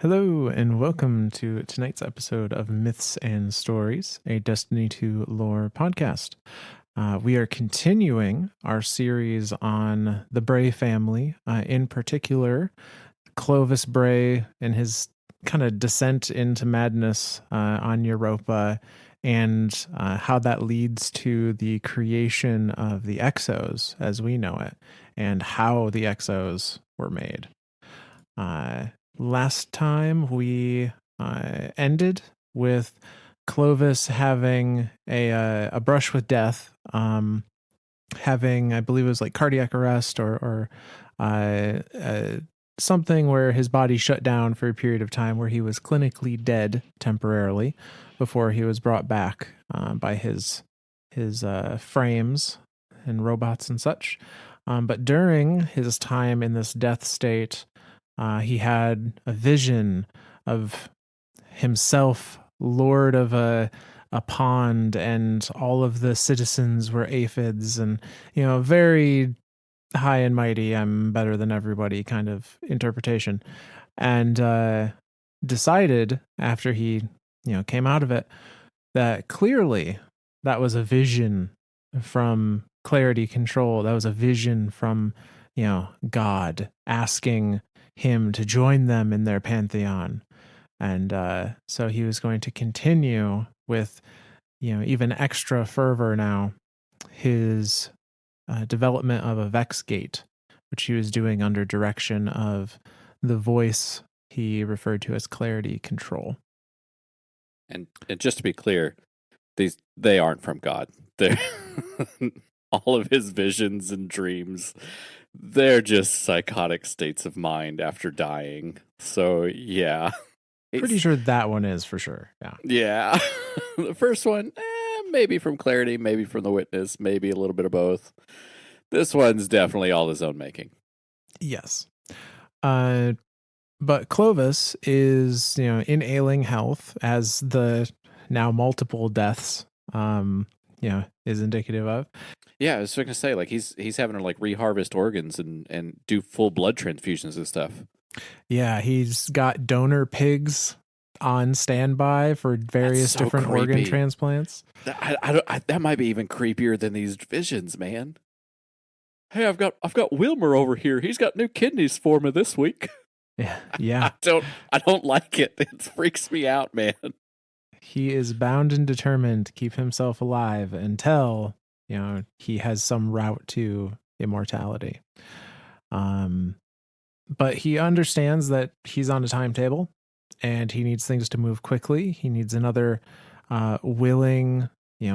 Hello, and welcome to tonight's episode of Myths and Stories, a Destiny 2 lore podcast. We are continuing our series on the Bray family, in particular, Clovis Bray and his kind of descent into madness on Europa, and how that leads to the creation of the Exos as we know it, and how the Exos were made. Last time we ended with Clovis having a brush with death, having, I believe it was like cardiac arrest or something where his body shut down for a period of time where he was clinically dead temporarily before he was brought back by his frames and robots and such. But during his time in this death state, he had a vision of himself, lord of a pond, and all of the citizens were aphids, and very high and mighty, I'm better than everybody kind of interpretation. And decided after he came out of it that clearly that was a vision from Clarity Control. That was a vision from God asking him to join them in their pantheon. And so he was going to continue with, even extra fervor now, his development of a Vex Gate, which he was doing under direction of the voice he referred to as Clarity Control. And just to be clear, they aren't from God. They're all of his visions and dreams. They're just psychotic states of mind after dying. So yeah, Pretty sure that one is for sure. Yeah. The first one, maybe from Clarity, maybe from the Witness, maybe a little bit of both. This one's definitely all his own making. Yes. But Clovis is, in ailing health, as the now multiple deaths, is indicative of. Yeah, I was going to say, like, he's having to like reharvest organs and do full blood transfusions and stuff. Yeah, he's got donor pigs on standby for various different organ transplants. That might be even creepier than these visions, man. Hey, I've got Wilmer over here. He's got new kidneys for me this week. Yeah. I don't like it. It freaks me out, man. He is bound and determined to keep himself alive until, he has some route to immortality. But he understands that he's on a timetable and he needs things to move quickly. He needs another willing,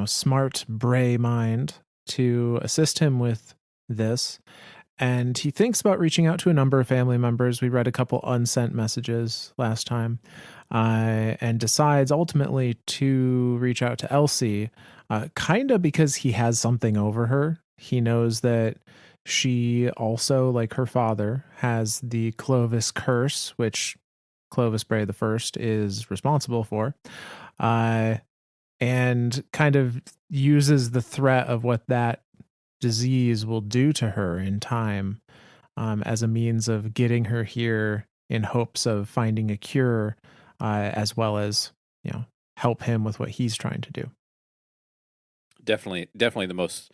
smart Bray mind to assist him with this. And he thinks about reaching out to a number of family members. We read a couple unsent messages last time, and decides ultimately to reach out to Elsie, kind of because he has something over her. He knows that she also, like her father, has the Clovis curse, which Clovis Bray the First is responsible for, and kind of uses the threat of what that disease will do to her in time as a means of getting her here in hopes of finding a cure, as well as help him with what he's trying to do. Definitely the most.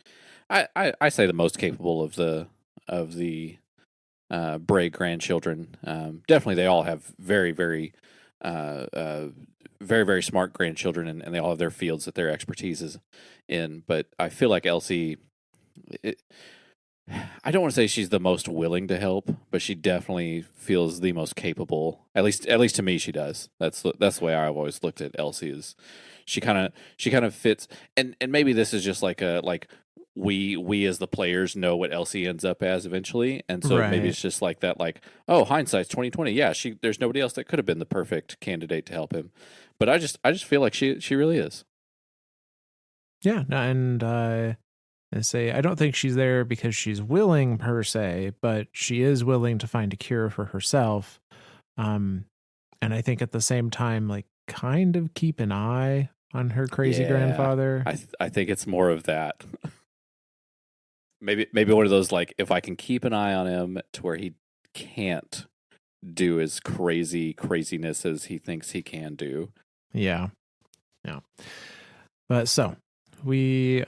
I say the most capable of the Bray grandchildren. Definitely, they all have very very very smart grandchildren, and they all have their fields that their expertise is in. But I feel like Elsie. I don't want to say she's the most willing to help, but she definitely feels the most capable. At least to me, she does. That's the way I've always looked at Elsie. Is she kind of fits, and maybe this is just like we as the players know what Elsie ends up as eventually, and so maybe it's just like that. Like, oh, hindsight's 2020. Yeah, there's nobody else that could have been the perfect candidate to help him, but I just feel like she really is. Yeah, and say I don't think she's there because she's willing per se, but she is willing to find a cure for herself. And I think at the same time, like, kind of keep an eye on her crazy grandfather. I think it's more of that. Maybe one of those, like, if I can keep an eye on him to where he can't do as craziness as he thinks he can do. Yeah. But so we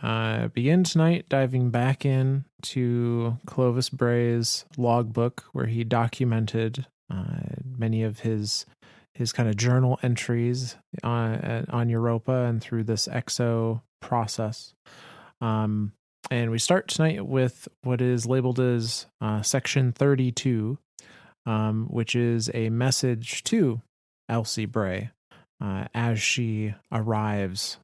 begin tonight diving back in to Clovis Bray's logbook, where he documented many of his kind of journal entries on Europa and through this exo process. And we start tonight with what is labeled as Section 32, which is a message to Elsie Bray as she arrives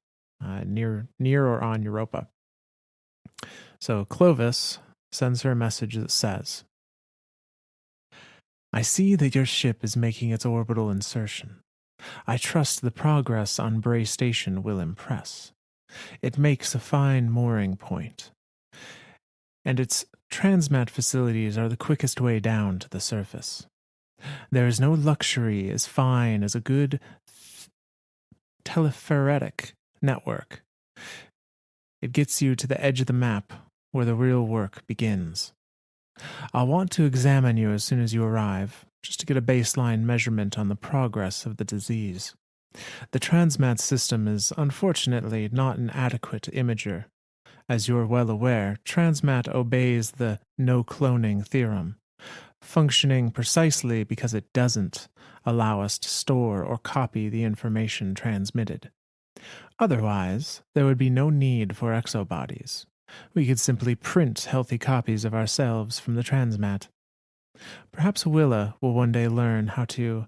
near or on Europa. So Clovis sends her a message that says, "I see that your ship is making its orbital insertion. I trust the progress on Bray Station will impress. It makes a fine mooring point, and its transmat facilities are the quickest way down to the surface. There is no luxury as fine as a good telephoretic network. It gets you to the edge of the map where the real work begins. I'll want to examine you as soon as you arrive, just to get a baseline measurement on the progress of the disease. The transmat system is unfortunately not an adequate imager. As you're well aware, transmat obeys the no cloning theorem, functioning precisely because it doesn't allow us to store or copy the information transmitted. Otherwise, there would be no need for exobodies. We could simply print healthy copies of ourselves from the transmat. Perhaps Willa will one day learn how to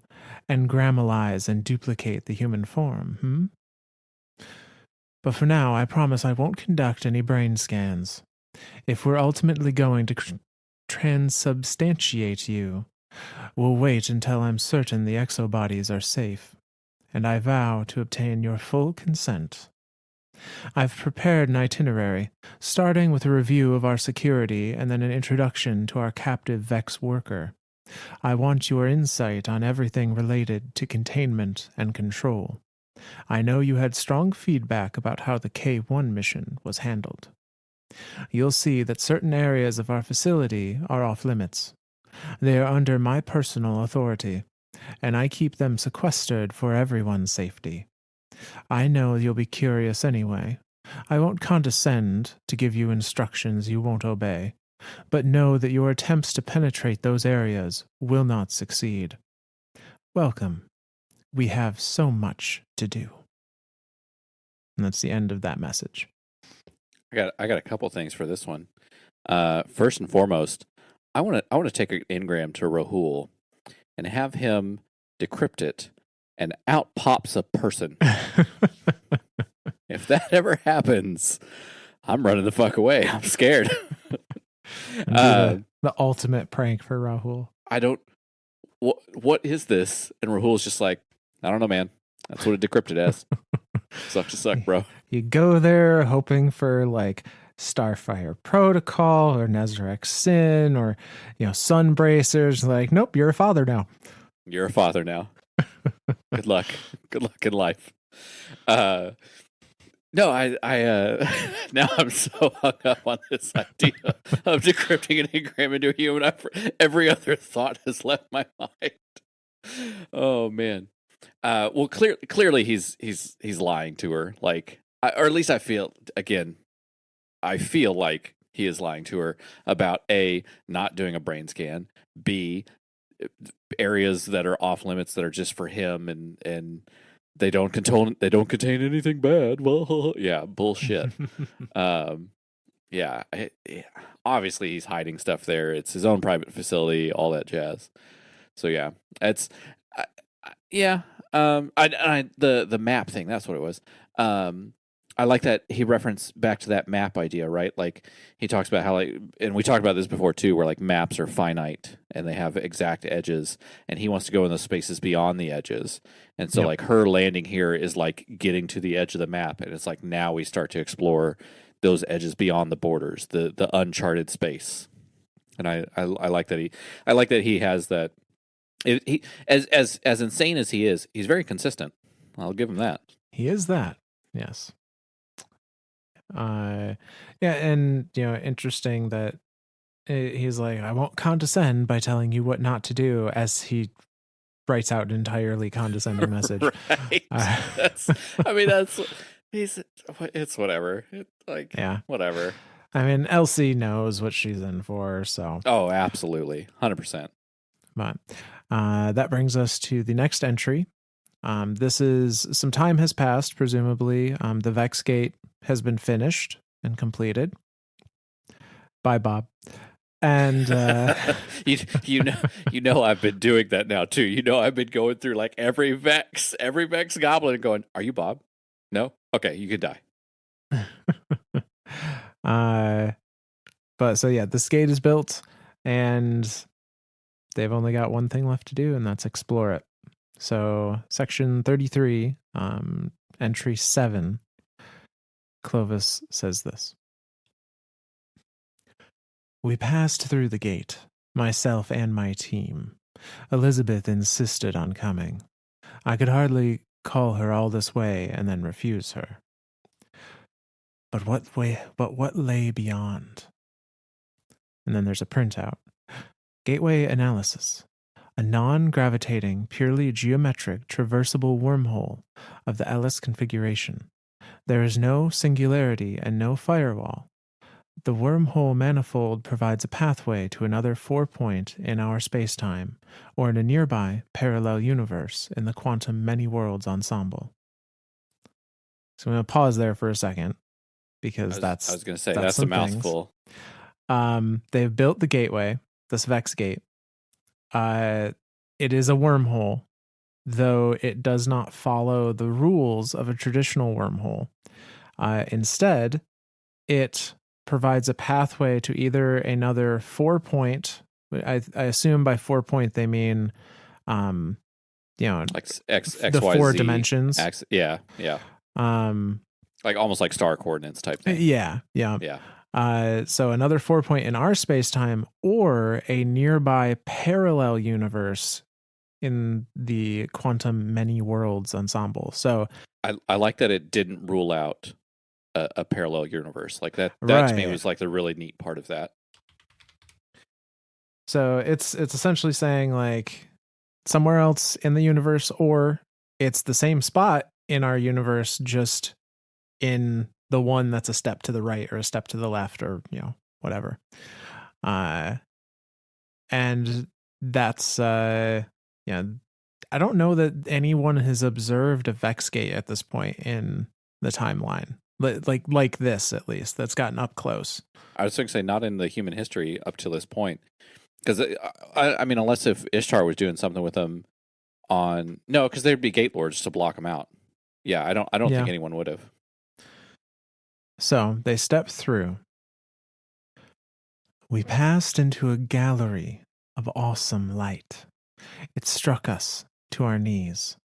engramalize and duplicate the human form, But for now, I promise I won't conduct any brain scans. If we're ultimately going to transubstantiate you, we'll wait until I'm certain the exobodies are safe, and I vow to obtain your full consent. I've prepared an itinerary, starting with a review of our security and then an introduction to our captive Vex worker. I want your insight on everything related to containment and control. I know you had strong feedback about how the K1 mission was handled. You'll see that certain areas of our facility are off limits. They are under my personal authority, and I keep them sequestered for everyone's safety. I know you'll be curious anyway. I won't condescend to give you instructions you won't obey, but know that your attempts to penetrate those areas will not succeed. Welcome. We have so much to do." And that's the end of that message. I got a couple things for this one. First and foremost, I want to take an engram to Rahul and have him decrypt it, and out pops a person. If that ever happens, I'm running the fuck away. I'm scared. The ultimate prank for Rahul. I don't. What is this? And Rahul's just like, I don't know, man. That's what it decrypted as. Sucks to suck, bro. You go there hoping for like Starfire Protocol or Nezarec Sin or Sun Bracers. Like, nope, you're a father now. You're a father now. Good luck. Good luck in life. No, I now I'm so hung up on this idea of decrypting an engram into a human. Every other thought has left my mind. Oh man. Well, clearly he's lying to her, like, or at least I feel like he is lying to her about A, not doing a brain scan, B, areas that are off limits that are just for him, and they don't contain anything bad. Well, yeah, bullshit. Yeah, obviously he's hiding stuff there. It's his own private facility, all that jazz. So yeah, it's yeah. The map thing, that's what it was. I like that he referenced back to that map idea, right? Like he talks about how, like, and we talked about this before too, where like maps are finite and they have exact edges, and he wants to go in the spaces beyond the edges. And so like her landing here is like getting to the edge of the map, and it's like now we start to explore those edges beyond the borders, the uncharted space. And I like that he has that. He as insane as he is, he's very consistent. I'll give him that. He is that. Yes. Yeah, and interesting that he's like, I won't condescend by telling you what not to do, as he writes out an entirely condescending message. Right. Uh, That's. I mean, that's. He's. It's whatever. yeah. Whatever. I mean, Elsie knows what she's in for, so. Oh, absolutely, 100%. But that brings us to the next entry. This is some time has passed, presumably. The Vex Gate has been finished and completed. Bye, Bob. And you know I've been doing that now too. You know I've been going through like every Vex goblin and going, "Are you Bob? No? Okay, you can die." But so yeah, this gate is built, and they've only got one thing left to do, and that's explore it. So section 33, entry 7, Clovis says this. We passed through the gate, myself and my team. Elizabeth insisted on coming. I could hardly call her all this way and then refuse her. But what lay beyond? And then there's a printout. Gateway analysis. A non-gravitating, purely geometric, traversable wormhole of the Ellis configuration. There is no singularity and no firewall. The wormhole manifold provides a pathway to another 4-point in our spacetime, or in a nearby parallel universe in the quantum many-worlds ensemble. So I'm going to pause there for a second, because I was going to say that's a mouthful. They've built the gateway, this Vex Gate. It is a wormhole, though it does not follow the rules of a traditional wormhole. Instead, it provides a pathway to either another 4-point. I assume by 4-point they mean, like the 4 dimensions. Yeah. Like almost like star coordinates type thing. Yeah. So another 4-point in our space-time, or a nearby parallel universe in the quantum many worlds ensemble. So I like that it didn't rule out a parallel universe. Like that right. To me was like the really neat part of that. So it's essentially saying like somewhere else in the universe, or it's the same spot in our universe, just in the one that's a step to the right or a step to the left, or whatever. And that's I don't know that anyone has observed a Vex Gate at this point in the timeline, like this, at least, that's gotten up close. I was going to say not in the human history up to this point, because I mean, unless if Ishtar was doing something with them because there'd be gate lords to block them out. Yeah, I don't think anyone would have. So they stepped through. We passed into a gallery of awesome light. It struck us to our knees.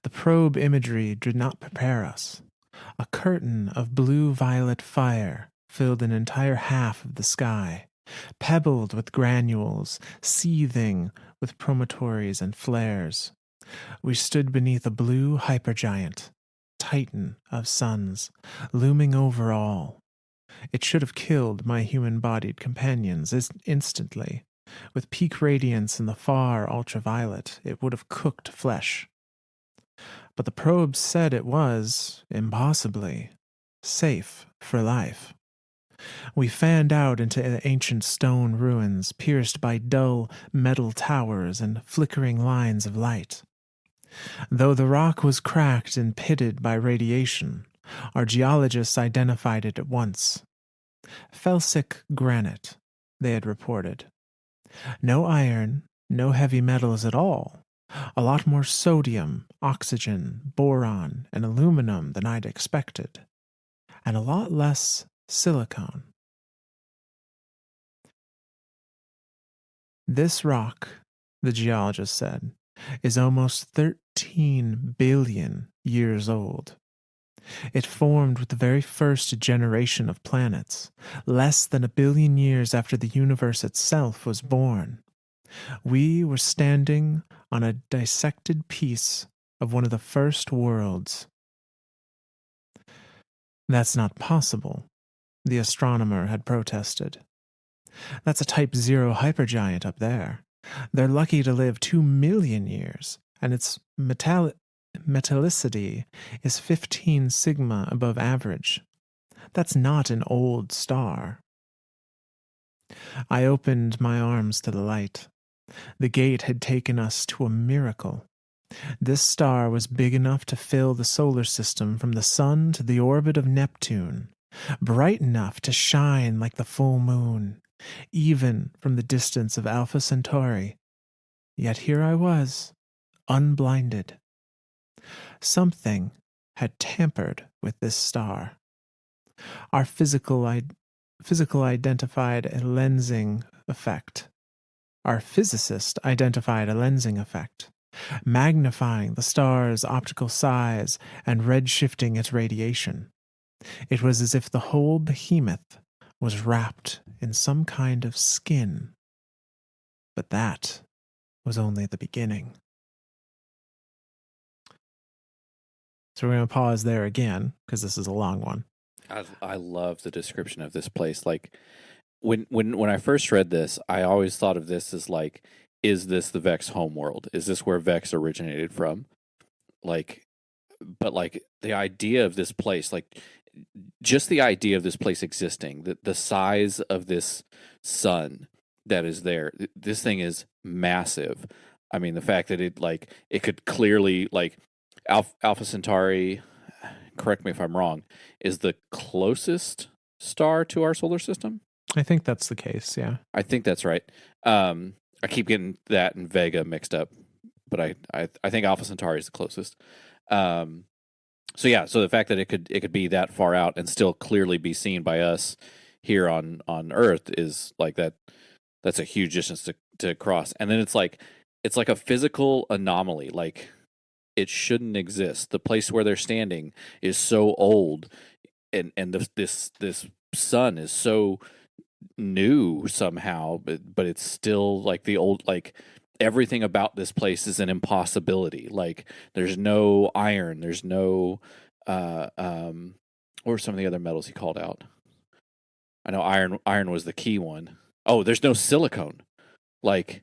The probe imagery did not prepare us. A curtain of blue-violet fire filled an entire half of the sky, pebbled with granules, seething with promontories and flares. We stood beneath a blue hypergiant, titan of suns, looming over all. It should have killed my human-bodied companions instantly. With peak radiance in the far ultraviolet, it would have cooked flesh. But the probe said it was, impossibly, safe for life. We fanned out into ancient stone ruins pierced by dull metal towers and flickering lines of light. Though the rock was cracked and pitted by radiation, our geologists identified it at once. Felsic granite, they had reported. No iron, no heavy metals at all. A lot more sodium, oxygen, boron, and aluminum than I'd expected. And a lot less silicone. This rock, the geologist said, is almost 13 billion years old. It formed with the very first generation of planets, less than 1 billion years after the universe itself was born. We were standing on a dissected piece of one of the first worlds. That's not possible, the astronomer had protested. That's a Type 0 hypergiant up there. They're lucky to live 2 million years, and its metallicity is 15 sigma above average. That's not an old star. I opened my arms to the light. The gate had taken us to a miracle. This star was big enough to fill the solar system from the sun to the orbit of Neptune, bright enough to shine like the full moon, even from the distance of Alpha Centauri. Yet here I was, unblinded. Something had tampered with this star. Our physical identified a lensing effect. Our physicist identified a lensing effect, magnifying the star's optical size and redshifting its radiation. It was as if the whole behemoth was wrapped in some kind of skin. But that was only the beginning. So we're going to pause there again, because this is a long one. I love the description of this place. Like, when I first read this, I always thought of this as like, is this the Vex homeworld? Is this where Vex originated from? Like, but like the idea of this place, like just the idea of this place existing, the size of this sun that is there, this thing is massive. I mean, the fact that it could clearly, like, Alpha Centauri, correct me if I'm wrong, is the closest star to our solar system. I think that's the case, yeah. I think that's right. I keep getting that and Vega mixed up, but I think Alpha Centauri is the closest. So the fact that it could be that far out and still clearly be seen by us here on Earth is like that. That's a huge distance to cross. And then it's like a physical anomaly. Like, it shouldn't exist. The place where they're standing is so old, and this sun is so new somehow, but it's still like the old, like everything about this place is an impossibility. Like, there's no iron, there's no what were some of the other metals he called out? I know iron was the key one. Oh, there's no silicone. Like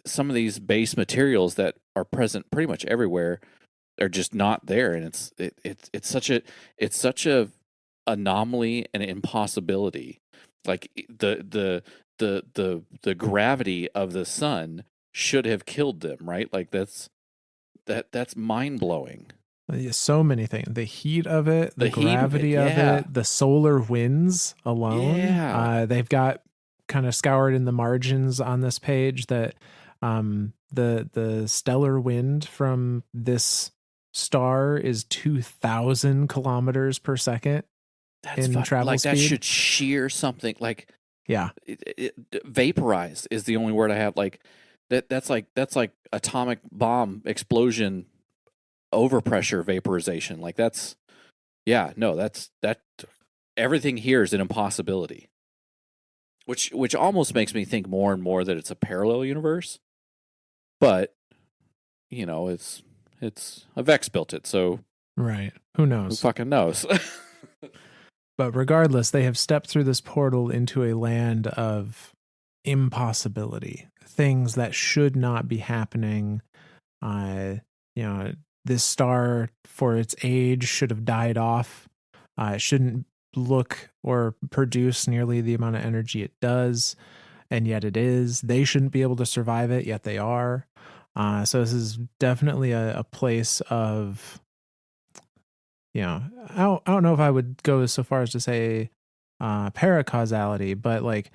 some of these base materials that are present pretty much everywhere are just not there, and it's such a anomaly and impossibility. Like, the gravity of the sun should have killed them, right? Like, that's mind blowing. So many things. The heat of it, the gravity of it, the solar winds alone. Yeah. They've got kind of scoured in the margins on this page that the stellar wind from this star is 2,000 kilometers per second. That's in travel like speed. That should shear something. Like, yeah, vaporize is the only word I have. Like, that's like atomic bomb explosion, overpressure vaporization. Like, that's everything here is an impossibility. Which almost makes me think more and more that it's a parallel universe. But, it's a Vex built it, so right. Who knows? Who fucking knows? But regardless, they have stepped through this portal into a land of impossibility. Things that should not be happening. This star, for its age, should have died off. It shouldn't look or produce nearly the amount of energy it does, and yet it is. They shouldn't be able to survive it, yet they are. So this is definitely a place of, I don't know if I would go so far as to say paracausality, but like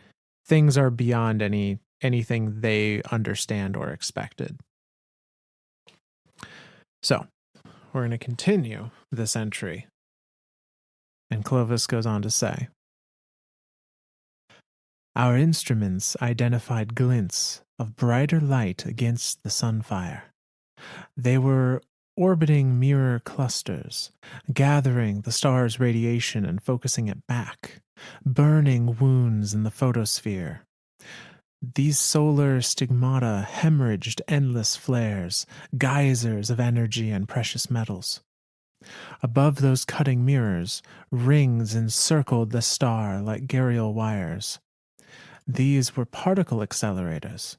things are beyond anything they understand or expected. So we're going to continue this entry. And Clovis goes on to say, our instruments identified glints of brighter light against the sunfire. They were orbiting mirror clusters, gathering the star's radiation and focusing it back, burning wounds in the photosphere. These solar stigmata hemorrhaged endless flares, geysers of energy and precious metals. Above those cutting mirrors, rings encircled the star like gharial wires, These were particle accelerators,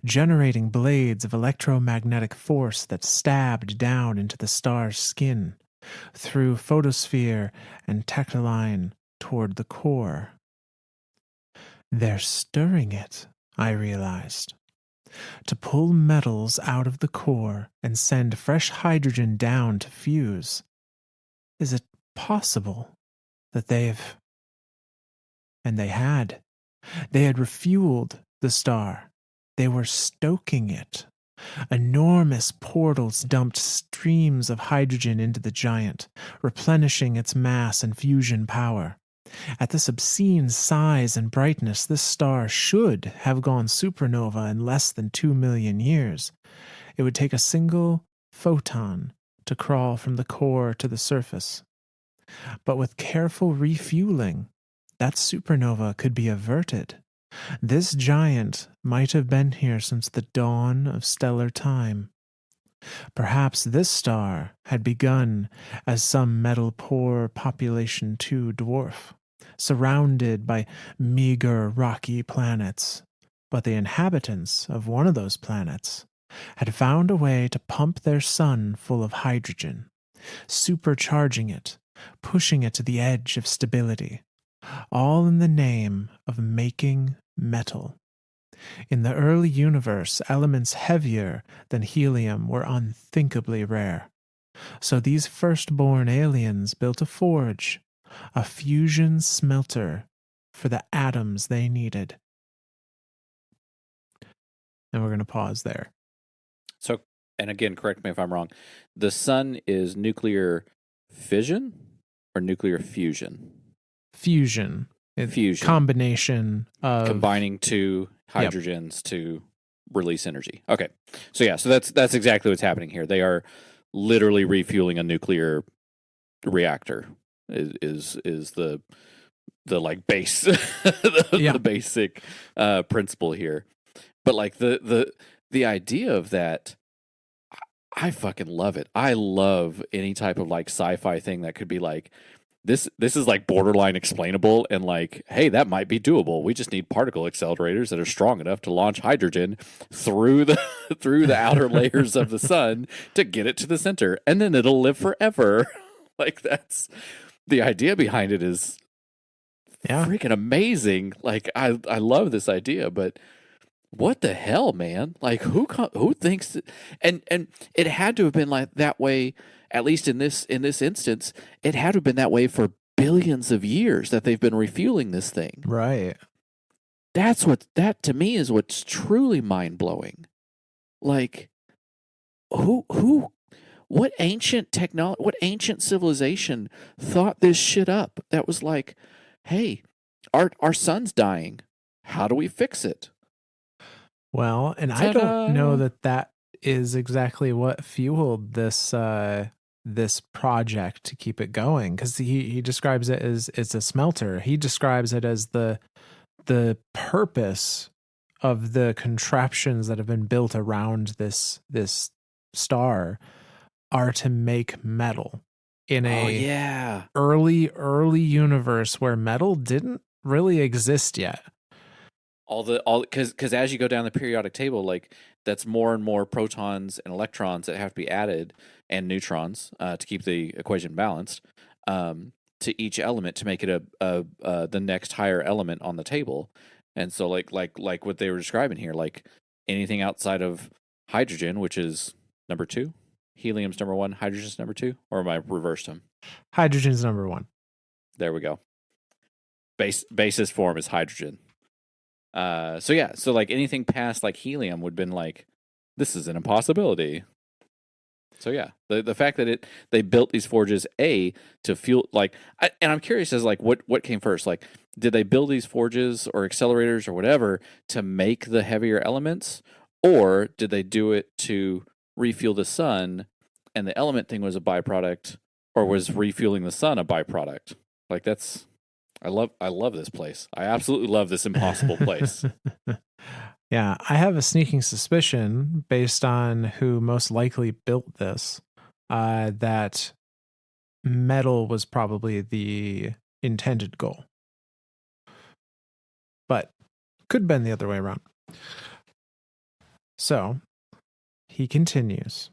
generating blades of electromagnetic force that stabbed down into the star's skin, through photosphere and tectoline toward the core. They're stirring it, I realized, to pull metals out of the core and send fresh hydrogen down to fuse. Is it possible that they've... And they had. They had refueled the star. They were stoking it. Enormous portals dumped streams of hydrogen into the giant, replenishing its mass and fusion power. At this obscene size and brightness, this star should have gone supernova in less than 2 million years. It would take a single photon to crawl from the core to the surface. But with careful refueling, that supernova could be averted. This giant might have been here since the dawn of stellar time. Perhaps this star had begun as some metal-poor population 2 dwarf, surrounded by meager rocky planets. But the inhabitants of one of those planets had found a way to pump their sun full of hydrogen, supercharging it, pushing it to the edge of stability, all in the name of making metal. In the early universe, elements heavier than helium were unthinkably rare. So these firstborn aliens built a forge, a fusion smelter for the atoms they needed. And we're going to pause there. So, and again, correct me if I'm wrong. The sun is nuclear fission or nuclear fusion? Fusion. Fusion. Combination of combining two hydrogens to release energy. Okay. So yeah, so that's exactly what's happening here. They are literally refueling a nuclear reactor is the like base the basic principle here. But like the idea of that, I fucking love it. I love any type of like sci-fi thing that could be like this is like borderline explainable and like, hey, that might be doable. We just need particle accelerators that are strong enough to launch hydrogen through the outer layers of the sun to get it to the center, and then it'll live forever. Like that's the idea behind it is freaking amazing. Like I love this idea, but what the hell, man? Like who thinks that, and it had to have been like that way. At least in this instance, it had to have been that way for billions of years that they've been refueling this thing. Right. That to me is what's truly mind blowing. Like, what ancient technology, what ancient civilization thought this shit up? That was like, hey, our sun's dying. How do we fix it? Well, and I don't know that is exactly what fueled this this project to keep it going, because he describes it as it's a smelter. He describes it as the purpose of the contraptions that have been built around this star are to make metal in a early universe where metal didn't really exist yet. Because as you go down the periodic table, like that's more and more protons and electrons that have to be added, and neutrons to keep the equation balanced to each element to make it the next higher element on the table. And so like what they were describing here, like anything outside of hydrogen, which is number 2, helium's number 1, hydrogen's number 2, or am I reversed them? Hydrogen's number 1. There we go. Basis form is hydrogen. So like anything past like helium would have been like, this is an impossibility. So yeah, the fact that they built these forges to fuel and I'm curious as like what came first. Like, did they build these forges or accelerators or whatever to make the heavier elements, or did they do it to refuel the sun, and the element thing was a byproduct, or was refueling the sun a byproduct? Like that's. I love this place. I absolutely love this impossible place. Yeah, I have a sneaking suspicion based on who most likely built this, that metal was probably the intended goal. But Could have been the other way around. So, he continues.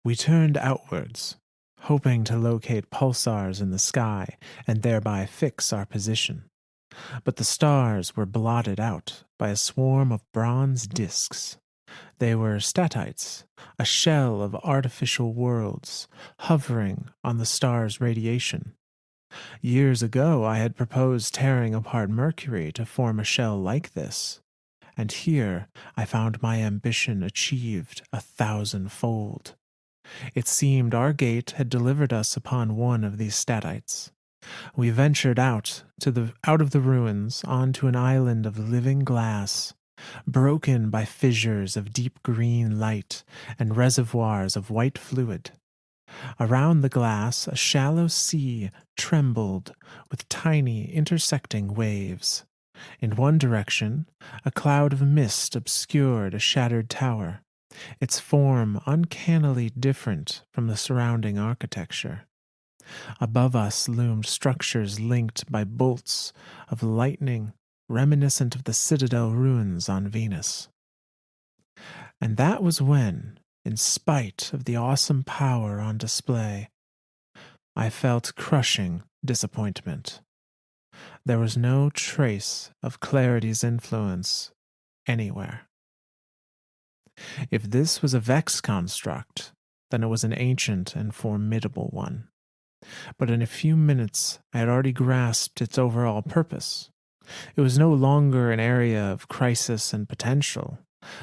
We turned outwards, hoping to locate pulsars in the sky and thereby fix our position. But the stars were blotted out by a swarm of bronze disks. They were statites, a shell of artificial worlds, hovering on the star's radiation. Years ago, I had proposed tearing apart Mercury to form a shell like this, and here I found my ambition achieved 1,000-fold. It seemed our gate had delivered us upon one of these statites. We ventured out of the ruins onto an island of living glass, broken by fissures of deep green light and reservoirs of white fluid. Around the glass, a shallow sea trembled with tiny intersecting waves. In one direction, a cloud of mist obscured a shattered tower, its form uncannily different from the surrounding architecture. Above us loomed structures linked by bolts of lightning reminiscent of the citadel ruins on Venus. And that was when, in spite of the awesome power on display, I felt crushing disappointment. There was no trace of Clarity's influence anywhere. If this was a Vex construct, then it was an ancient and formidable one. But in a few minutes I had already grasped its overall purpose. It was no longer an area of crisis and potential,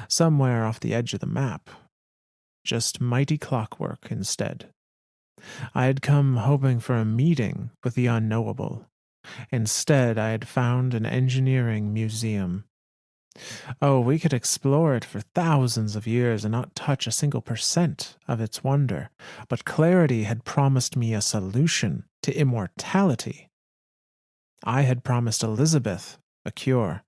somewhere off the edge of the map. Just mighty clockwork instead. I had come hoping for a meeting with the unknowable. Instead, I had found an engineering museum. Oh, we could explore it for thousands of years and not touch a single % of its wonder, but Clarity had promised me a solution to immortality. I had promised Elizabeth a cure.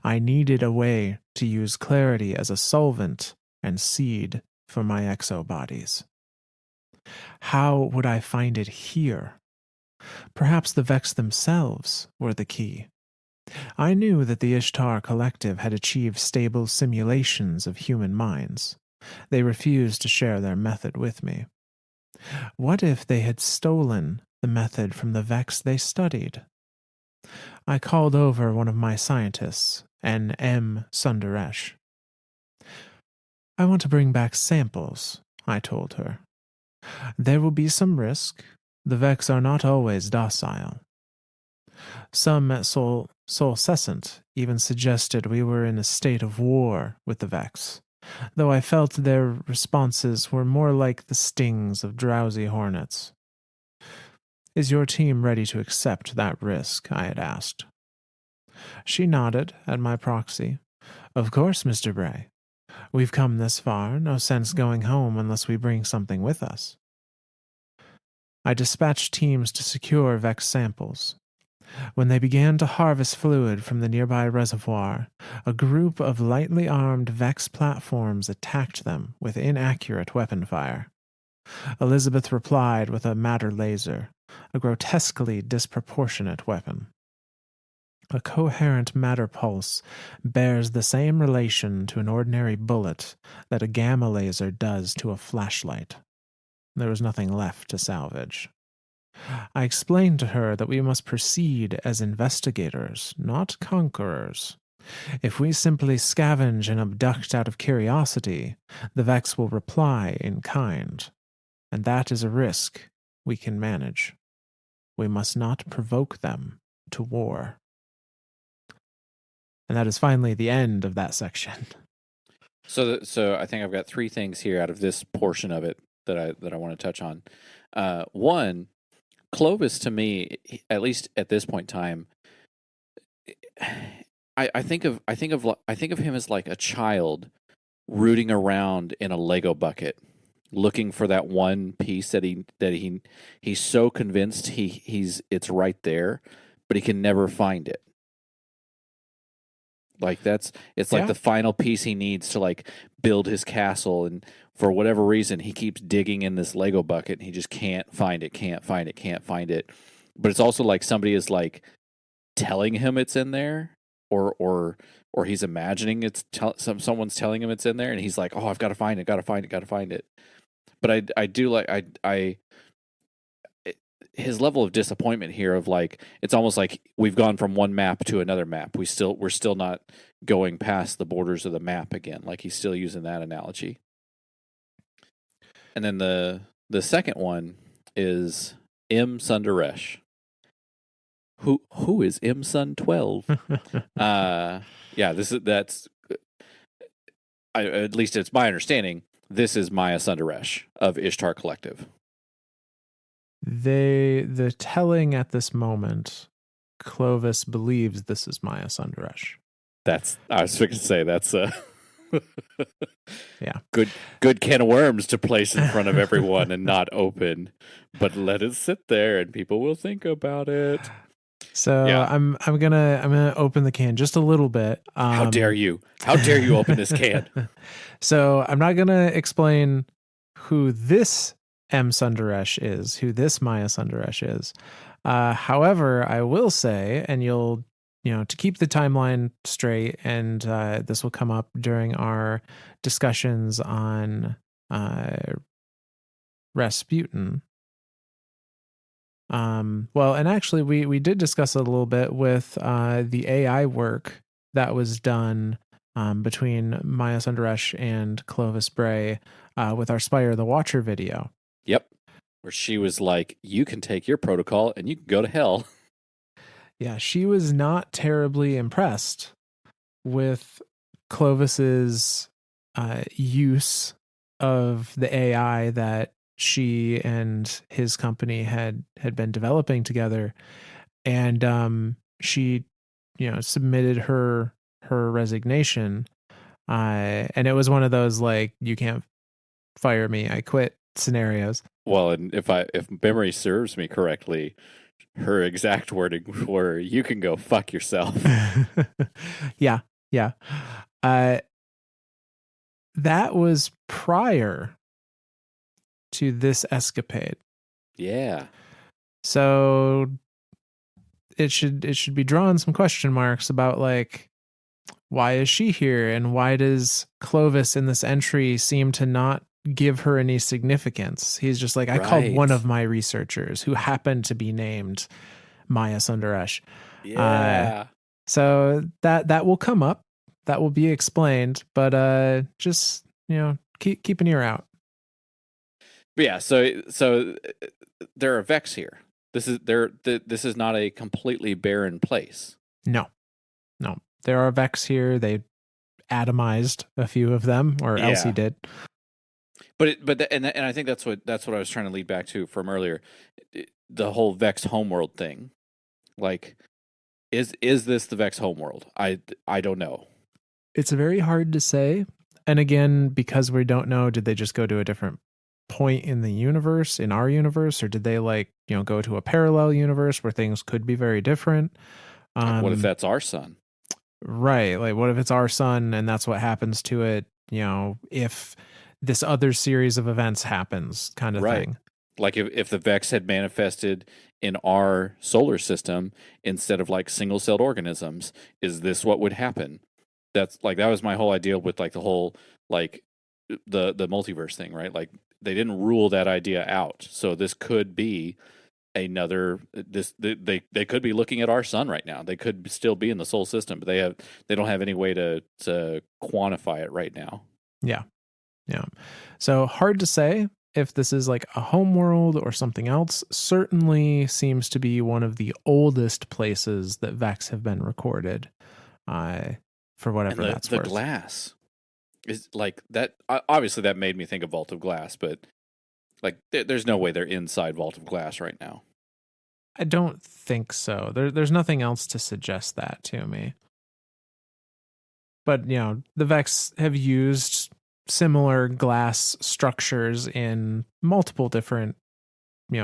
I needed a way to use Clarity as a solvent and seed for my exobodies. How would I find it here? Perhaps the Vex themselves were the key. I knew that the Ishtar Collective had achieved stable simulations of human minds. They refused to share their method with me. What if they had stolen the method from the Vex they studied? I called over one of my scientists, an M. Sundaresh. I want to bring back samples, I told her. There will be some risk. The Vex are not always docile. Some at Solcessant even suggested we were in a state of war with the Vex, though I felt their responses were more like the stings of drowsy hornets. Is your team ready to accept that risk? I had asked. She nodded at my proxy. Of course, Mr. Bray. We've come this far, no sense going home unless we bring something with us. I dispatched teams to secure Vex samples. When they began to harvest fluid from the nearby reservoir, a group of lightly armed Vex platforms attacked them with inaccurate weapon fire. Elizabeth replied with a matter laser, a grotesquely disproportionate weapon. A coherent matter pulse bears the same relation to an ordinary bullet that a gamma laser does to a flashlight. There was nothing left to salvage. I explained to her that we must proceed as investigators, not conquerors. If we simply scavenge and abduct out of curiosity, the Vex will reply in kind, and that is a risk we can manage. We must not provoke them to war. And that is finally the end of that section. So I think I've got 3 things here out of this portion of it that I want to touch on. One, Clovis to me, at least at this point in time, I think of him as like a child rooting around in a Lego bucket, looking for that one piece that he's so convinced it's right there, but he can never find it. Like it's like the final piece he needs to like build his castle, and for whatever reason he keeps digging in this Lego bucket and he just can't find it. But it's also like somebody is like telling him it's in there, or he's imagining someone's telling him it's in there, and he's like, oh, I've got to find it, got to find it, got to find it. But I do like his level of disappointment here of like, it's almost like we've gone from one map to another map. We're still not going past the borders of the map again. Like he's still using that analogy. And then the second one is M. Sundaresh. Who is M. Sun 12? Yeah, that's at least it's my understanding. This is Maya Sundaresh of Ishtar Collective. The telling at this moment, Clovis believes this is Maya Sundaresh. I was going to say that's yeah, good can of worms to place in front of everyone and not open, but let it sit there and people will think about it. So yeah. I'm gonna open the can just a little bit. How dare you? How dare you open this can? So I'm not gonna explain who this M. Sundaresh is, who this Maya Sundaresh is. However, I will say, and you'll, to keep the timeline straight, and this will come up during our discussions on Rasputin. Well, and actually we did discuss it a little bit with the AI work that was done between Maya Sundaresh and Clovis Bray with our Spire the Watcher video. Yep. Where she was like, you can take your protocol and you can go to hell. Yeah, she was not terribly impressed with Clovis's use of the AI that she and his company had been developing together, and she submitted her resignation, and it was one of those like, you can't fire me, I quit scenarios. Well, and if memory serves me correctly, her exact wording were, you can go fuck yourself. yeah that was prior to this escapade. Yeah. So it should be drawing some question marks about like, why is she here, and why does Clovis in this entry seem to not give her any significance? He's just like, I called one of my researchers who happened to be named Maya Sundaresh. Yeah. So that will come up. That will be explained, but just keep an ear out. But yeah, so there are Vex here. This is not a completely barren place. No, there are Vex here. They atomized a few of them, or Elsie did. But I think that's what I was trying to lead back to from earlier. The whole Vex homeworld thing, like, is this the Vex homeworld? I don't know. It's very hard to say, and again, because we don't know, did they just go to a different point in the universe, in our universe, or did they go to a parallel universe where things could be very different? What if that's our sun? Right, like what if it's our sun and that's what happens to it? If this other series of events happens, kind of thing. Like if the Vex had manifested in our solar system instead of like single-celled organisms, is this what would happen? That was my whole idea with like the whole like the multiverse thing, right? Like they didn't rule that idea out, so this could be another. They could be looking at our sun right now. They could still be in the solar system, but they don't have any way to quantify it right now. Yeah. So hard to say if this is like a homeworld or something else. Certainly seems to be one of the oldest places that Vex have been recorded. For whatever that's worth. The glass is like that. Obviously, that made me think of Vault of Glass, but like, there's no way they're inside Vault of Glass right now. I don't think so. There's nothing else to suggest that to me. But the Vex have used similar glass structures in multiple different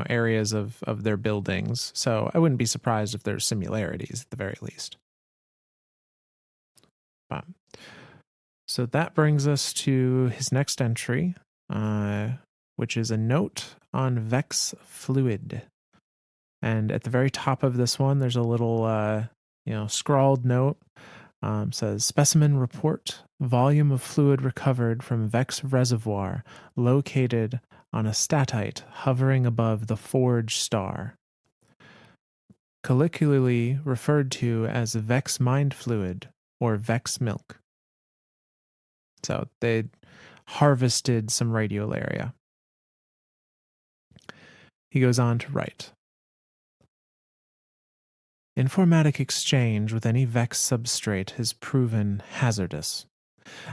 areas of their buildings, so I wouldn't be surprised if there's similarities at the very least. So that brings us to his next entry, which is a note on Vex fluid. And at the very top of this one, there's a little scrawled note. Says specimen report, volume of fluid recovered from Vex reservoir located on a statite hovering above the Forge star. Colloquially referred to as Vex mind fluid or Vex milk. So they harvested some radiolaria. He goes on to write, informatic exchange with any Vex substrate has proven hazardous.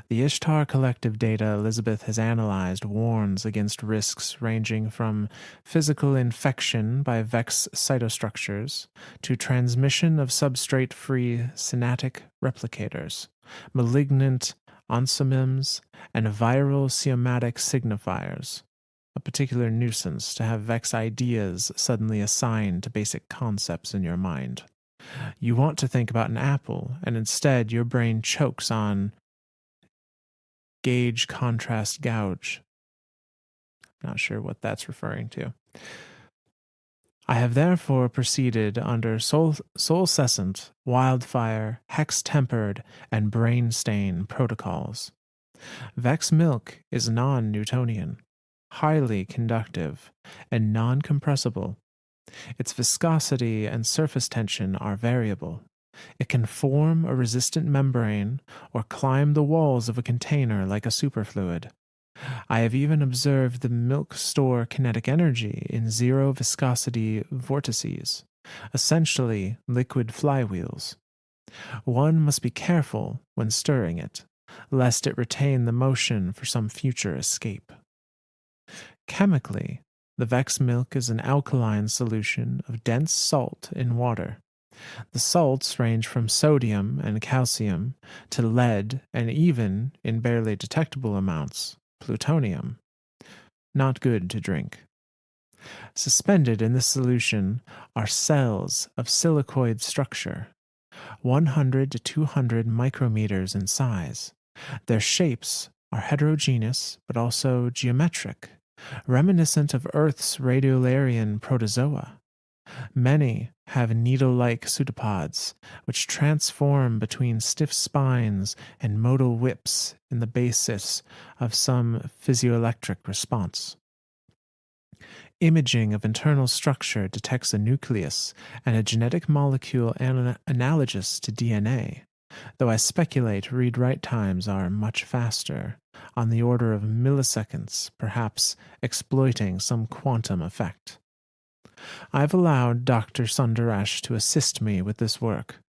The Ishtar collective data Elizabeth has analyzed warns against risks ranging from physical infection by Vex cytostructures to transmission of substrate-free synatic replicators, malignant onsomims, and viral somatic signifiers. A particular nuisance to have Vex ideas suddenly assigned to basic concepts in your mind. You want to think about an apple, and instead your brain chokes on gauge contrast gouge. Not sure what that's referring to. I have therefore proceeded under solescent, wildfire, hex-tempered, and brain-stain protocols. Vex milk is non-Newtonian, highly conductive, and non-compressible. Its viscosity and surface tension are variable. It can form a resistant membrane or climb the walls of a container like a superfluid. I have even observed the milk store kinetic energy in zero viscosity vortices, essentially liquid flywheels. One must be careful when stirring it, lest it retain the motion for some future escape. Chemically, the Vex milk is an alkaline solution of dense salt in water. The salts range from sodium and calcium to lead and even, in barely detectable amounts, plutonium. Not good to drink. Suspended in this solution are cells of silicoid structure, 100 to 200 micrometers in size. Their shapes are heterogeneous but also geometric, reminiscent of Earth's radiolarian protozoa. Many have needle-like pseudopods, which transform between stiff spines and modal whips in the basis of some physioelectric response. Imaging of internal structure detects a nucleus and a genetic molecule analogous to DNA, though I speculate read-write times are much faster, on the order of milliseconds, perhaps exploiting some quantum effect. I've allowed Dr. Sundaresh to assist me with this work.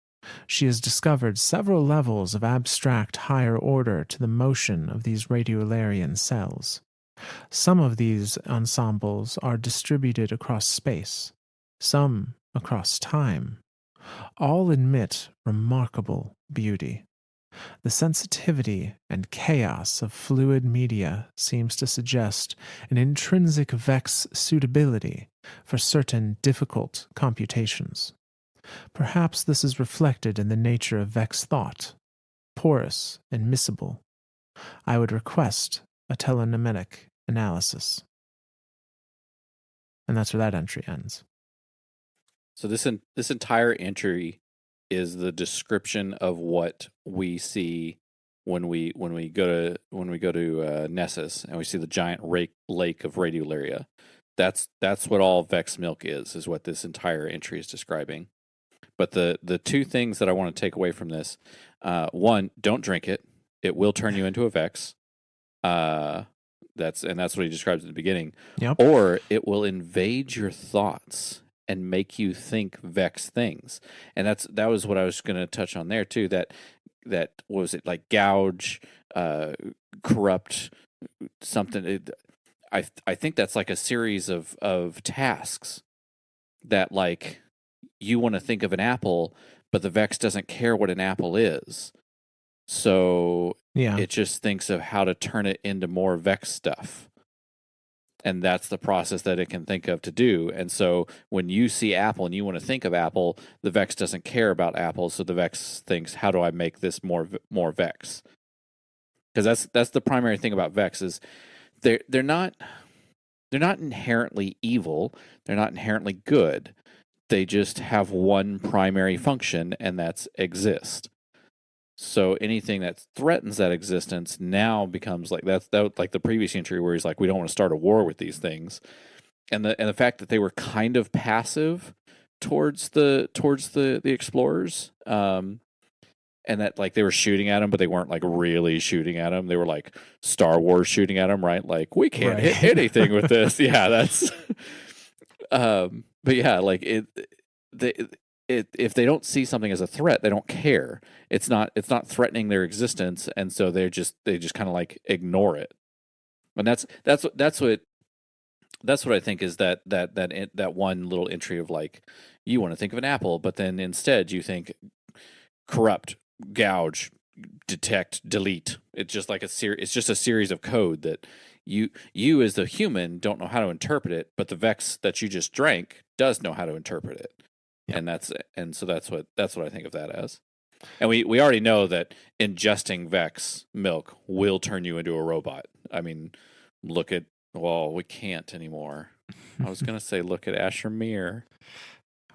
She has discovered several levels of abstract higher order to the motion of these radiolarian cells. Some of these ensembles are distributed across space, some across time. All admit remarkable beauty. The sensitivity and chaos of fluid media seems to suggest an intrinsic Vex suitability for certain difficult computations. Perhaps this is reflected in the nature of Vex thought, porous and miscible. I would request a telenomic analysis. And that's where that entry ends. So this entire entry is the description of what we see when we go to Nessus and we see the giant lake of radiolaria. That's what all Vex milk is what this entire entry is describing. But the two things that I want to take away from this, one, don't drink it. It will turn you into a Vex. That's what he describes at the beginning. Yep. Or it will invade your thoughts and make you think Vex things. And that was what I was going to touch on there too. That what was it, like gouge, corrupt, something. I think that's like a series of tasks that, like, you want to think of an apple, but the Vex doesn't care what an apple is. So it just thinks of how to turn it into more Vex stuff. And that's the process that it can think of to do. And so when you see apple and you want to think of apple, the Vex doesn't care about apples. So the Vex thinks, how do I make this more Vex? Because that's the primary thing about Vex is they're not inherently evil. They're not inherently good. they just have one primary function, and that's exist. So anything that threatens that existence now becomes like like the previous entry where he's like, we don't want to start a war with these things, and the fact that they were kind of passive towards the explorers, and that like they were shooting at them, but they weren't like really shooting at them. They were like Star Wars shooting at them, right? Like we can't hit anything with this. Yeah, that's. But yeah, like if they don't see something as a threat, they don't care. It's not threatening their existence, and so they just kind of like ignore it. And that's what I think is that one little entry of like, you want to think of an apple, but then instead you think corrupt, gouge, detect, delete. It's just like it's just a series of code that you as the human don't know how to interpret it, but the Vex that you just drank does know how to interpret it. Yep. So that's what I think of that as. And we already know that ingesting Vex milk will turn you into a robot. I mean, we can't anymore. I was gonna say look at Asher Mir.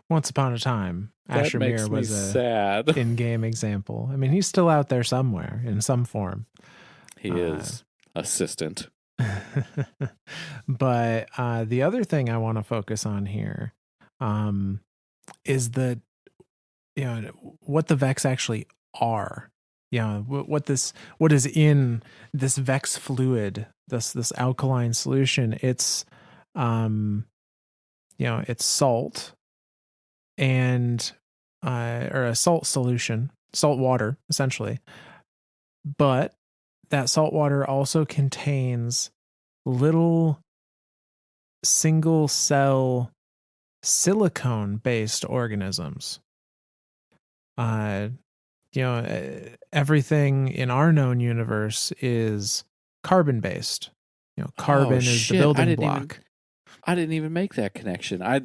Once upon a time, Asher Mir was a sad in-game example. I mean, he's still out there somewhere in some form. He is assistant. But the other thing I want to focus on here is what the Vex actually are. What is in this Vex fluid, this alkaline solution. It's it's salt and or a salt solution, salt water essentially. But that salt water also contains little single cell silicone based organisms. Everything in our known universe is carbon based. Carbon is the building block. I didn't even make that connection. I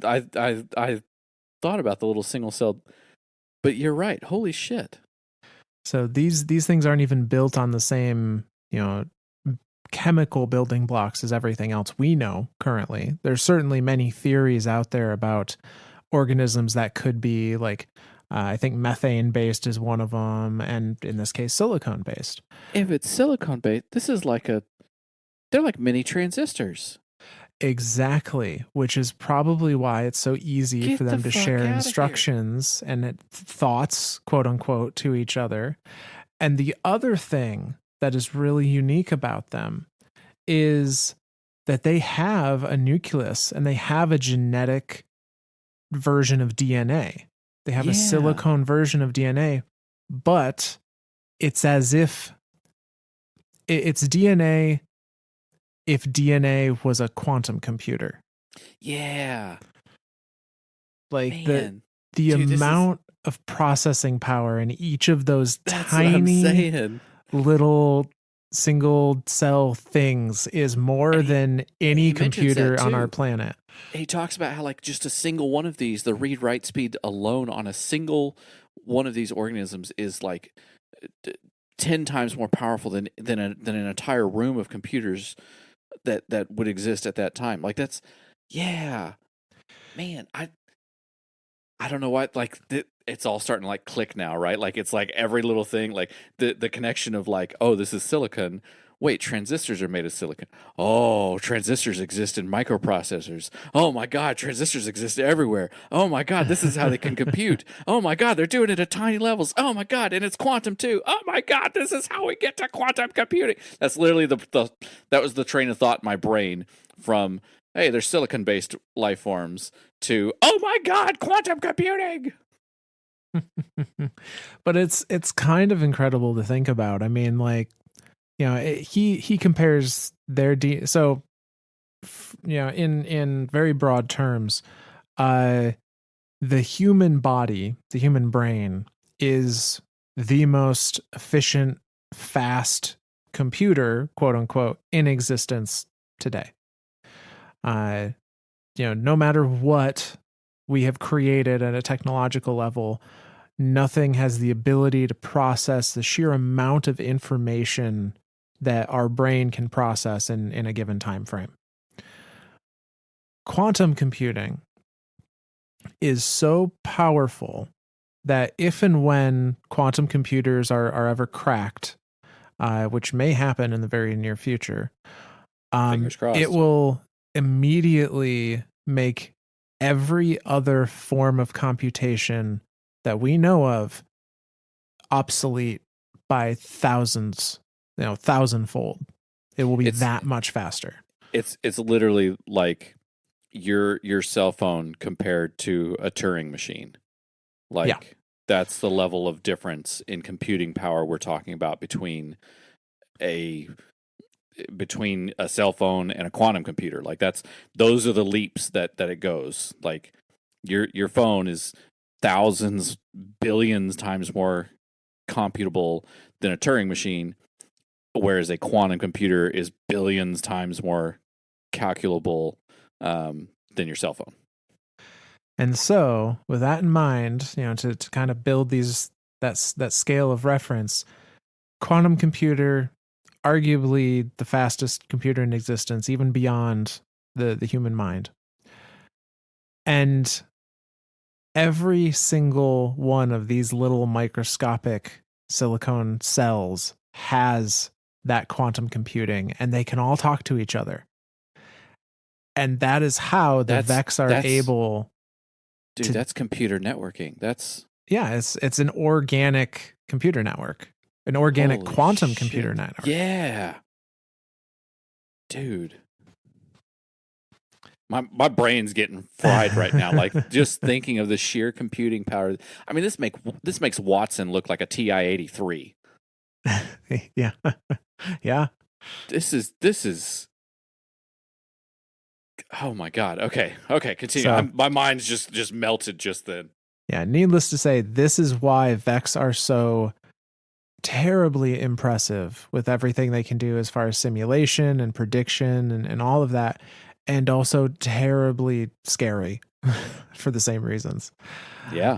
thought about the little single cell, but you're right. Holy shit. So these things aren't even built on the same, chemical building blocks as everything else we know currently. There's certainly many theories out there about organisms that could be like, I think methane based is one of them, and in this case, silicone based. If it's silicone based, they're like mini transistors. Exactly, which is probably why it's so easy for them to share instructions and thoughts, quote unquote, to each other. And the other thing that is really unique about them is that they have a nucleus and they have a genetic version of DNA. They have a silicone version of DNA, but it's as if it's DNA if DNA was a quantum computer. Yeah. Like the amount of processing power in each of those tiny little single cell things is more than any computer on our planet. He talks about how like just a single one of these, the read write speed alone on a single one of these organisms is like 10 times more powerful than an entire room of computers that would exist at that time. Like that's, man, I don't know why, like it's all starting to like click now, right? Like it's like every little thing, like the connection of like, oh, this is silicon. Wait, transistors are made of silicon. Oh, transistors exist in microprocessors. Oh my God, transistors exist everywhere. Oh my God, this is how they can compute. Oh my God, they're doing it at tiny levels. Oh my God, and it's quantum too. Oh my God, this is how we get to quantum computing. That's literally that was the train of thought in my brain from, hey, there's silicon-based life forms to, oh my God, quantum computing. But it's kind of incredible to think about. I mean, like, he compares their so in very broad terms, the human body, the human brain is the most efficient, fast computer, quote unquote, in existence today. No matter what we have created at a technological level, nothing has the ability to process the sheer amount of information that our brain can process in a given time frame. Quantum computing is so powerful that if and when quantum computers are ever cracked, which may happen in the very near future, Fingers it crossed. will immediately make every other form of computation that we know of obsolete by thousands, thousandfold. It will be It's that much faster. it's literally like your cell phone compared to a Turing machine. Yeah. Like that's the level of difference in computing power we're talking about a between a cell phone and a quantum computer. Like those are the leaps that it goes. Like your phone is thousands, billions times more computable than a Turing machine, whereas a quantum computer is billions times more calculable than your cell phone. And so, with that in mind, to kind of build that scale of reference, quantum computer, arguably the fastest computer in existence, even beyond the human mind. And every single one of these little microscopic silicone cells has that quantum computing, and they can all talk to each other. And that is how the Vex are able to... that's computer networking. That's... yeah, it's an organic computer network. An organic quantum computer network. Yeah. Dude. My brain's getting fried right now. Like just thinking of the sheer computing power. I mean, this makes Watson look like a TI-83. Yeah. Yeah. This is oh my God. Okay. Continue. So, my mind's just melted just then. Yeah, needless to say, this is why Vex are so terribly impressive with everything they can do as far as simulation and prediction and all of that, and also terribly scary for the same reasons. Yeah.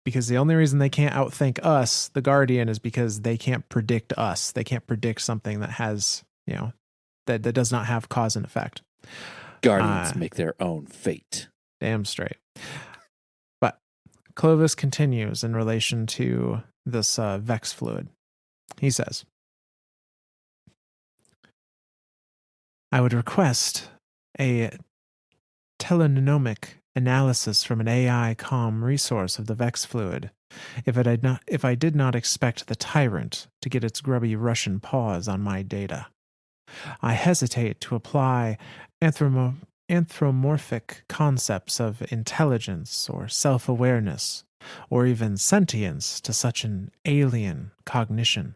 Because the only reason they can't outthink us, the Guardian, is because they can't predict us. They can't predict something that has, that does not have cause and effect. Guardians make their own fate. Damn straight. But Clovis continues in relation to this Vex fluid. He says, I would request a telenomic analysis from an AI COM resource of the Vex fluid if I did not expect the tyrant to get its grubby Russian paws on my data. I hesitate to apply anthropomorphic concepts of intelligence or self-awareness or even sentience to such an alien cognition.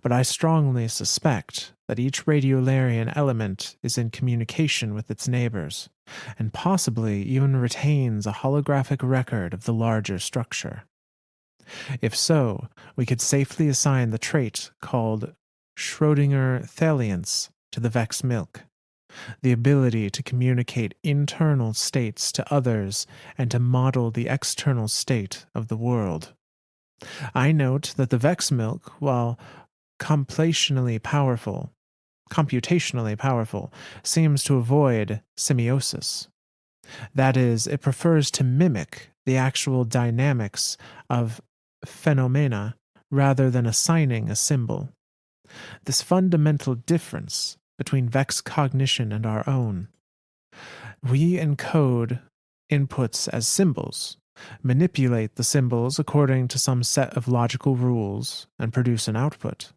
But I strongly suspect that each radiolarian element is in communication with its neighbors, and possibly even retains a holographic record of the larger structure. If so, we could safely assign the trait called Schrödinger thalience to the Vex milk, the ability to communicate internal states to others and to model the external state of the world. I note that the Vex milk, while computationally powerful, seems to avoid semiosis. That is, it prefers to mimic the actual dynamics of phenomena rather than assigning a symbol. This fundamental difference between Vex cognition and our own. We encode inputs as symbols, manipulate the symbols according to some set of logical rules, and produce an output.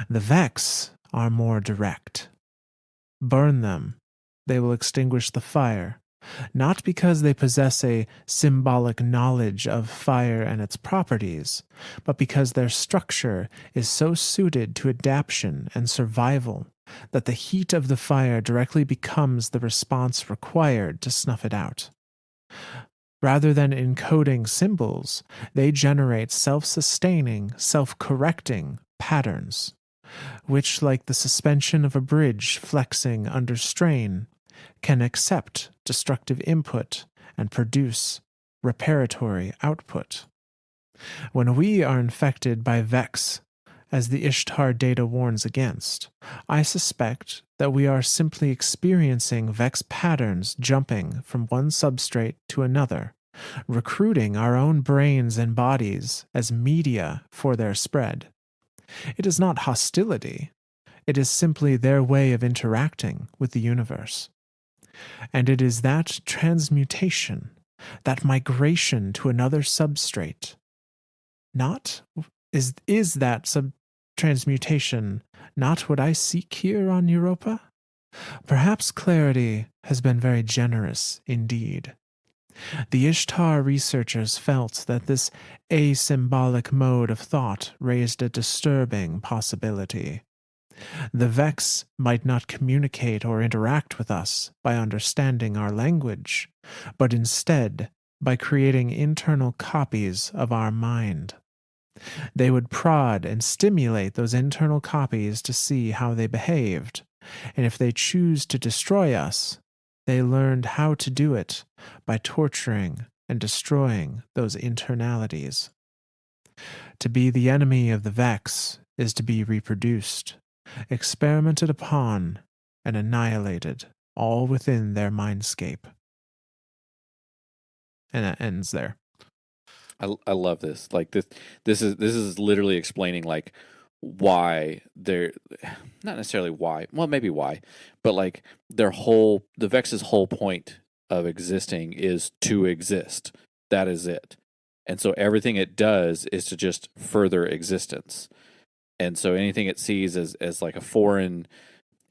The Vex are more direct. Burn them, they will extinguish the fire, not because they possess a symbolic knowledge of fire and its properties, but because their structure is so suited to adaptation and survival that the heat of the fire directly becomes the response required to snuff it out. Rather than encoding symbols, they generate self-sustaining, self-correcting patterns, which, like the suspension of a bridge flexing under strain, can accept destructive input and produce reparatory output. When we are infected by Vex, as the Ishtar data warns against, I suspect that we are simply experiencing Vex patterns jumping from one substrate to another, recruiting our own brains and bodies as media for their spread. It is not hostility, it is simply their way of interacting with the universe. And it is that transmutation, that migration to another substrate, not is that transmutation not what I seek here on Europa? Perhaps clarity has been very generous indeed. The Ishtar researchers felt that this asymbolic mode of thought raised a disturbing possibility. The Vex might not communicate or interact with us by understanding our language, but instead by creating internal copies of our mind. They would prod and stimulate those internal copies to see how they behaved, and if they choose to destroy us, they learned how to do it by torturing and destroying those internalities. To be the enemy of the Vex is to be reproduced, experimented upon, and annihilated, all within their mindscape. And that ends there. I love this. Like this is literally explaining like why they're not necessarily why, well maybe why, but like the Vex's whole point of existing is to exist. That is it. And so everything it does is to just further existence. And so anything it sees as like a foreign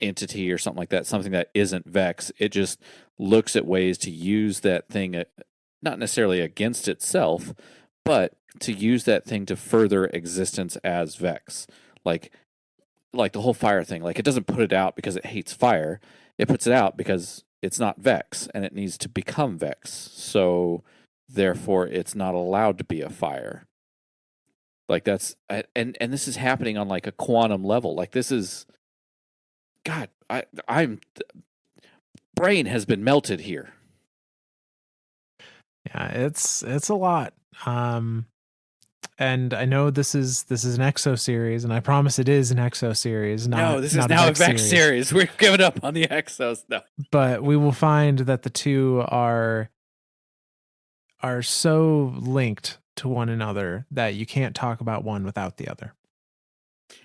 entity or something like that, something that isn't Vex, it just looks at ways to use that thing, not necessarily against itself, but to use that thing to further existence as Vex. Like the whole fire thing. Like it doesn't put it out because it hates fire. It puts it out because it's not Vex and it needs to become Vex. So therefore it's not allowed to be a fire. Like that's and this is happening on like a quantum level. Like this is God, I'm brain has been melted here. Yeah, it's a lot. And I know this is an Exo series, and I promise it is an Exo series. No, this is now a Vex series. We're giving up on the Exos. No, but we will find that the two are so linked to one another that you can't talk about one without the other.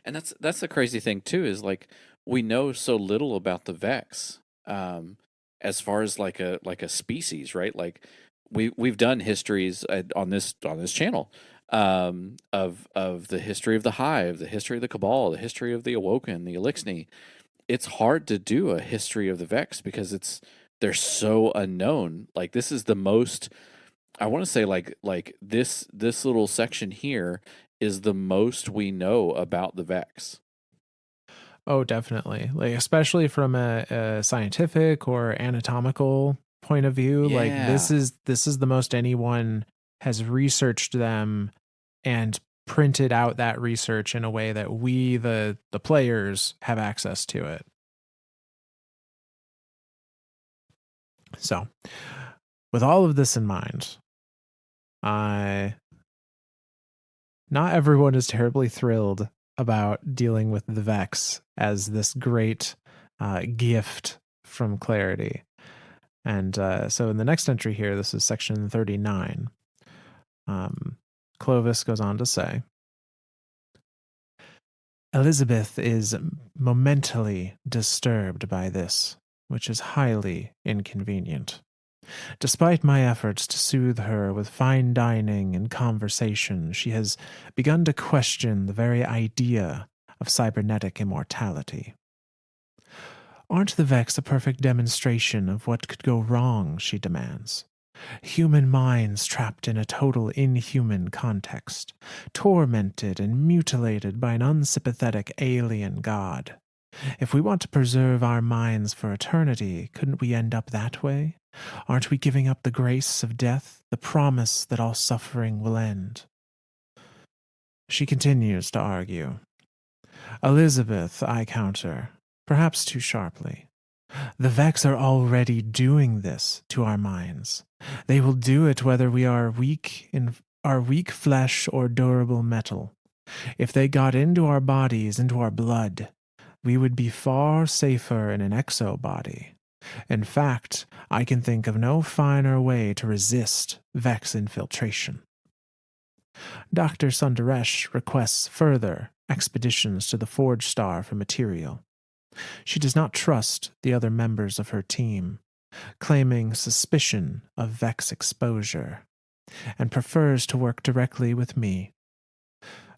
And that's the crazy thing too, is like we know so little about the Vex, as far as like a species, right? Like we've done histories on this channel, of the history of the Hive, the history of the Cabal, the history of the Awoken, the Elixni. It's hard to do a history of the Vex because they're so unknown. Like this is the most, I want to say like this little section here is the most we know about the Vex. Oh, definitely. Like especially from a scientific or anatomical point of view, Yeah. like this is the most anyone has researched them and printed out that research in a way that we the players have access to it. So, with all of this in mind, not everyone is terribly thrilled about dealing with the Vex as this great gift from Clarity. And so in the next entry here, this is section 39. Clovis goes on to say, Elizabeth is momentally disturbed by this, which is highly inconvenient. Despite my efforts to soothe her with fine dining and conversation, she has begun to question the very idea of cybernetic immortality. Aren't the Vex a perfect demonstration of what could go wrong, she demands. Human minds trapped in a total inhuman context, tormented and mutilated by an unsympathetic alien god. If we want to preserve our minds for eternity, couldn't we end up that way? Aren't we giving up the grace of death, the promise that all suffering will end? She continues to argue. Elizabeth, I counter, perhaps too sharply. The Vex are already doing this to our minds. They will do it whether we are weak in our weak flesh or durable metal. If they got into our bodies, into our blood, we would be far safer in an exo body. In fact, I can think of no finer way to resist Vex infiltration. Dr. Sundaresh requests further expeditions to the Forge Star for material. She does not trust the other members of her team, claiming suspicion of Vex exposure, and prefers to work directly with me.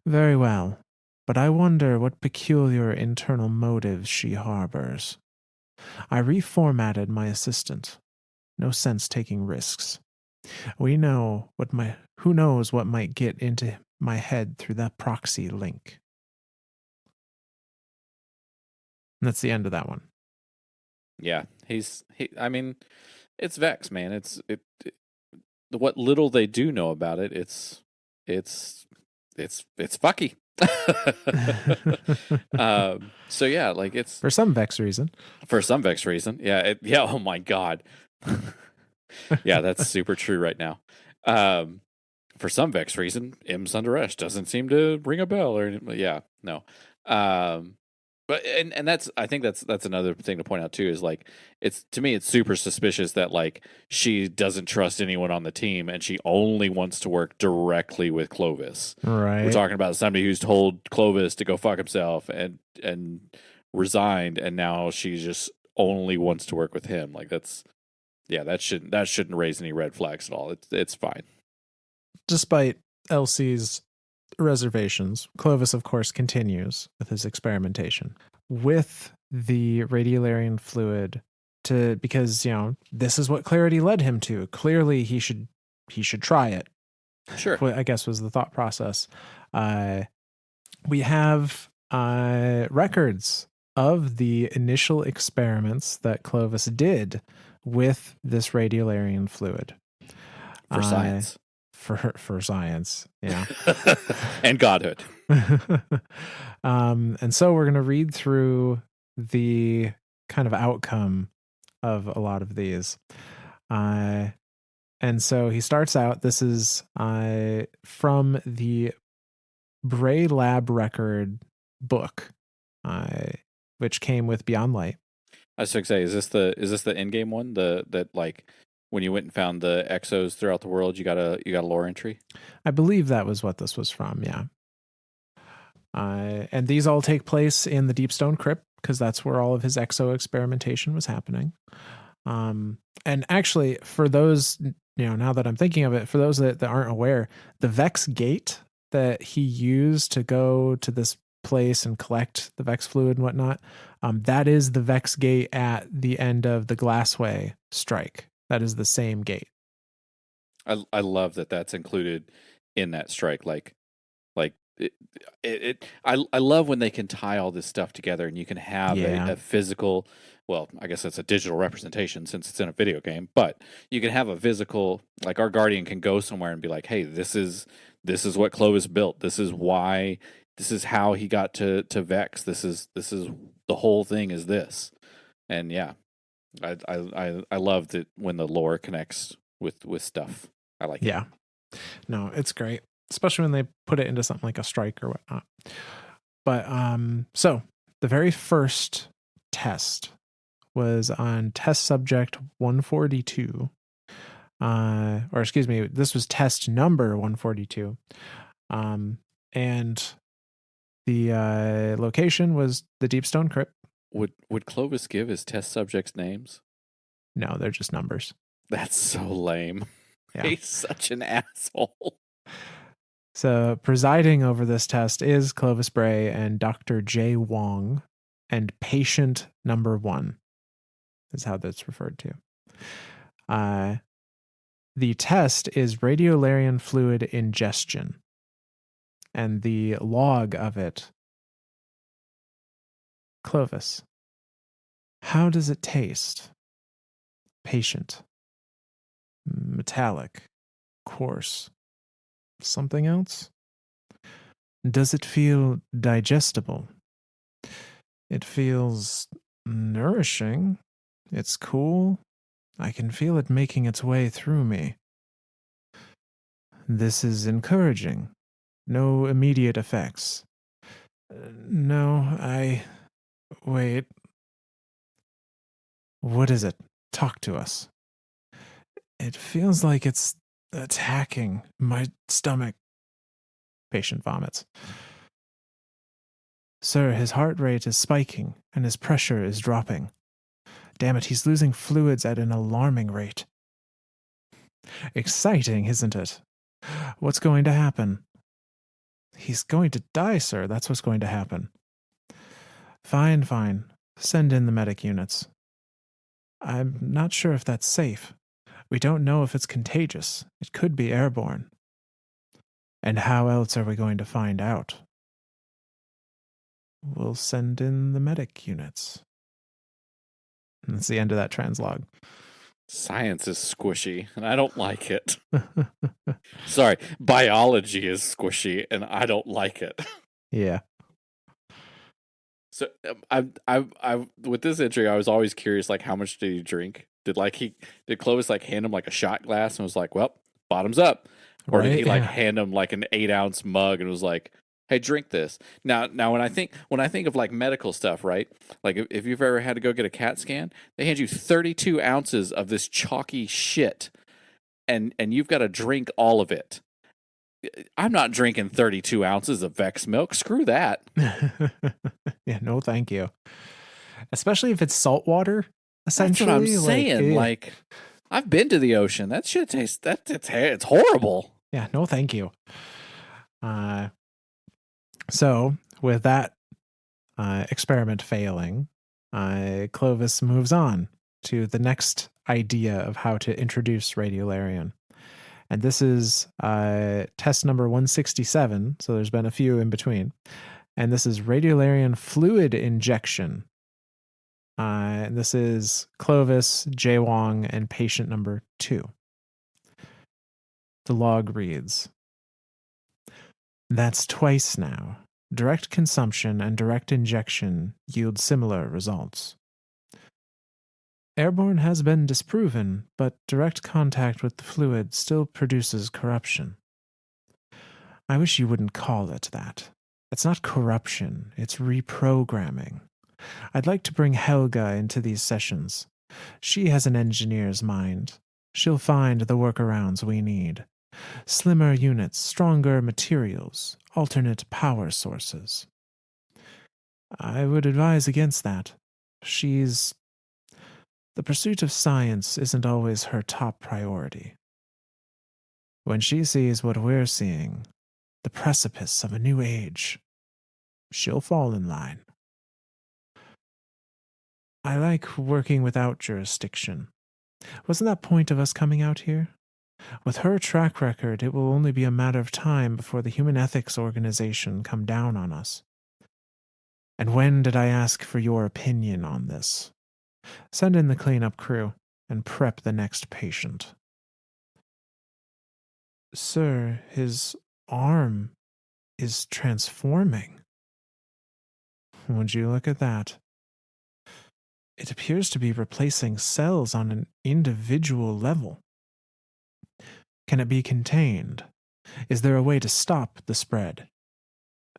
Very well, but I wonder what peculiar internal motives she harbors. I reformatted my assistant. No sense taking risks. Who knows what might get into my head through that proxy link. And that's the end of that one. Yeah, I mean, it's Vex, man. What little they do know about it, it's fucky. So yeah, like it's For some Vex reason. Yeah, yeah. Oh my god. Yeah, that's super true right now. For some Vex reason, M. Sundaresh doesn't seem to ring a bell or yeah, no. But and I think that's another thing to point out too is like it's to me it's super suspicious that like she doesn't trust anyone on the team and she only wants to work directly with Clovis. Right. We're talking about somebody who's told Clovis to go fuck himself and resigned, and now she just only wants to work with him. Like that shouldn't raise any red flags at all. It's fine. Despite Elsie's reservations, Clovis, of course, continues with his experimentation with the radiolarian fluid because, this is what clarity led him to. Clearly, he should try it. Sure. I guess was the thought process. We have records of the initial experiments that Clovis did with this radiolarian fluid. For science. For science, yeah. And godhood. And so we're going to read through the kind of outcome of a lot of these. And so he starts out, this is from the Bray Lab record book, which came with Beyond Light. I was going to say, is this the end game one? That like when you went and found the exos throughout the world, you got a lore entry? I believe that was what this was from, yeah. And these all take place in the Deep Stone Crypt because that's where all of his exo experimentation was happening. And actually, for those, now that I'm thinking of it, for those that aren't aware, the Vex gate that he used to go to this place and collect the Vex fluid and whatnot, that is the Vex gate at the end of the Glassway strike. That is the same gate. I love that that's included in that strike. I love when they can tie all this stuff together and you can have a physical, well, I guess it's a digital representation since it's in a video game, but you can have a physical, like our Guardian can go somewhere and be like, hey, this is what Clovis built. This is how he got to Vex. This is the whole thing is this. And yeah, I love that when the lore connects with stuff. I like it. Yeah. No, it's great. Especially when they put it into something like a strike or whatnot. But so the very first test was on test subject 142. Or excuse me, this was test number 142. And the location was the Deep Stone Crypt. Would Clovis give his test subjects names? No, they're just numbers. That's so lame. Yeah. He's such an asshole. So presiding over this test is Clovis Bray and Dr. J. Wong, and patient number 1 is how that's referred to. The test is radiolarian fluid ingestion, and the log of it. Clovis, how does it taste? Patient. Metallic. Coarse. Something else? Does it feel digestible? It feels nourishing. It's cool. I can feel it making its way through me. This is encouraging. No immediate effects. No, Wait. What is it? Talk to us. It feels like it's attacking my stomach. Patient vomits. Sir, his heart rate is spiking and his pressure is dropping. Damn it, he's losing fluids at an alarming rate. Exciting, isn't it? What's going to happen? He's going to die, sir. That's what's going to happen. Fine, fine. Send in the medic units. I'm not sure if that's safe. We don't know if it's contagious. It could be airborne. And how else are we going to find out? We'll send in the medic units. And that's the end of that translog. Science is squishy, and I don't like it. Sorry, biology is squishy, and I don't like it. Yeah. So I with this entry, I was always curious, like, how much did he drink? Did Clovis like hand him like a shot glass and was like, well, bottoms up, or did he like hand him like an 8-ounce mug and was like, hey, drink this? Now when I think of like medical stuff, right? Like if you've ever had to go get a CAT scan, they hand you 32 ounces of this chalky shit, and you've got to drink all of it. I'm not drinking 32 ounces of Vex milk. Screw that. Yeah, no, thank you. Especially if it's salt water. Essentially, that's what I'm saying. Like, I've been to the ocean. That shit tastes. It's horrible. Yeah, no, thank you. So with that experiment failing, Clovis moves on to the next idea of how to introduce radiolarian. And this is test number 167. So there's been a few in between. And this is radiolarian fluid injection. And this is Clovis, Jay Wong, and patient number 2. The log reads, that's twice now. Direct consumption and direct injection yield similar results. Airborne has been disproven, but direct contact with the fluid still produces corruption. I wish you wouldn't call it that. It's not corruption, it's reprogramming. I'd like to bring Helga into these sessions. She has an engineer's mind. She'll find the workarounds we need. Slimmer units, stronger materials, alternate power sources. I would advise against that. The pursuit of science isn't always her top priority. When she sees what we're seeing, the precipice of a new age, she'll fall in line. I like working without jurisdiction. Wasn't that point of us coming out here? With her track record, it will only be a matter of time before the Human Ethics Organization come down on us. And when did I ask for your opinion on this? Send in the cleanup crew and prep the next patient. Sir, his arm is transforming. Would you look at that? It appears to be replacing cells on an individual level. Can it be contained? Is there a way to stop the spread?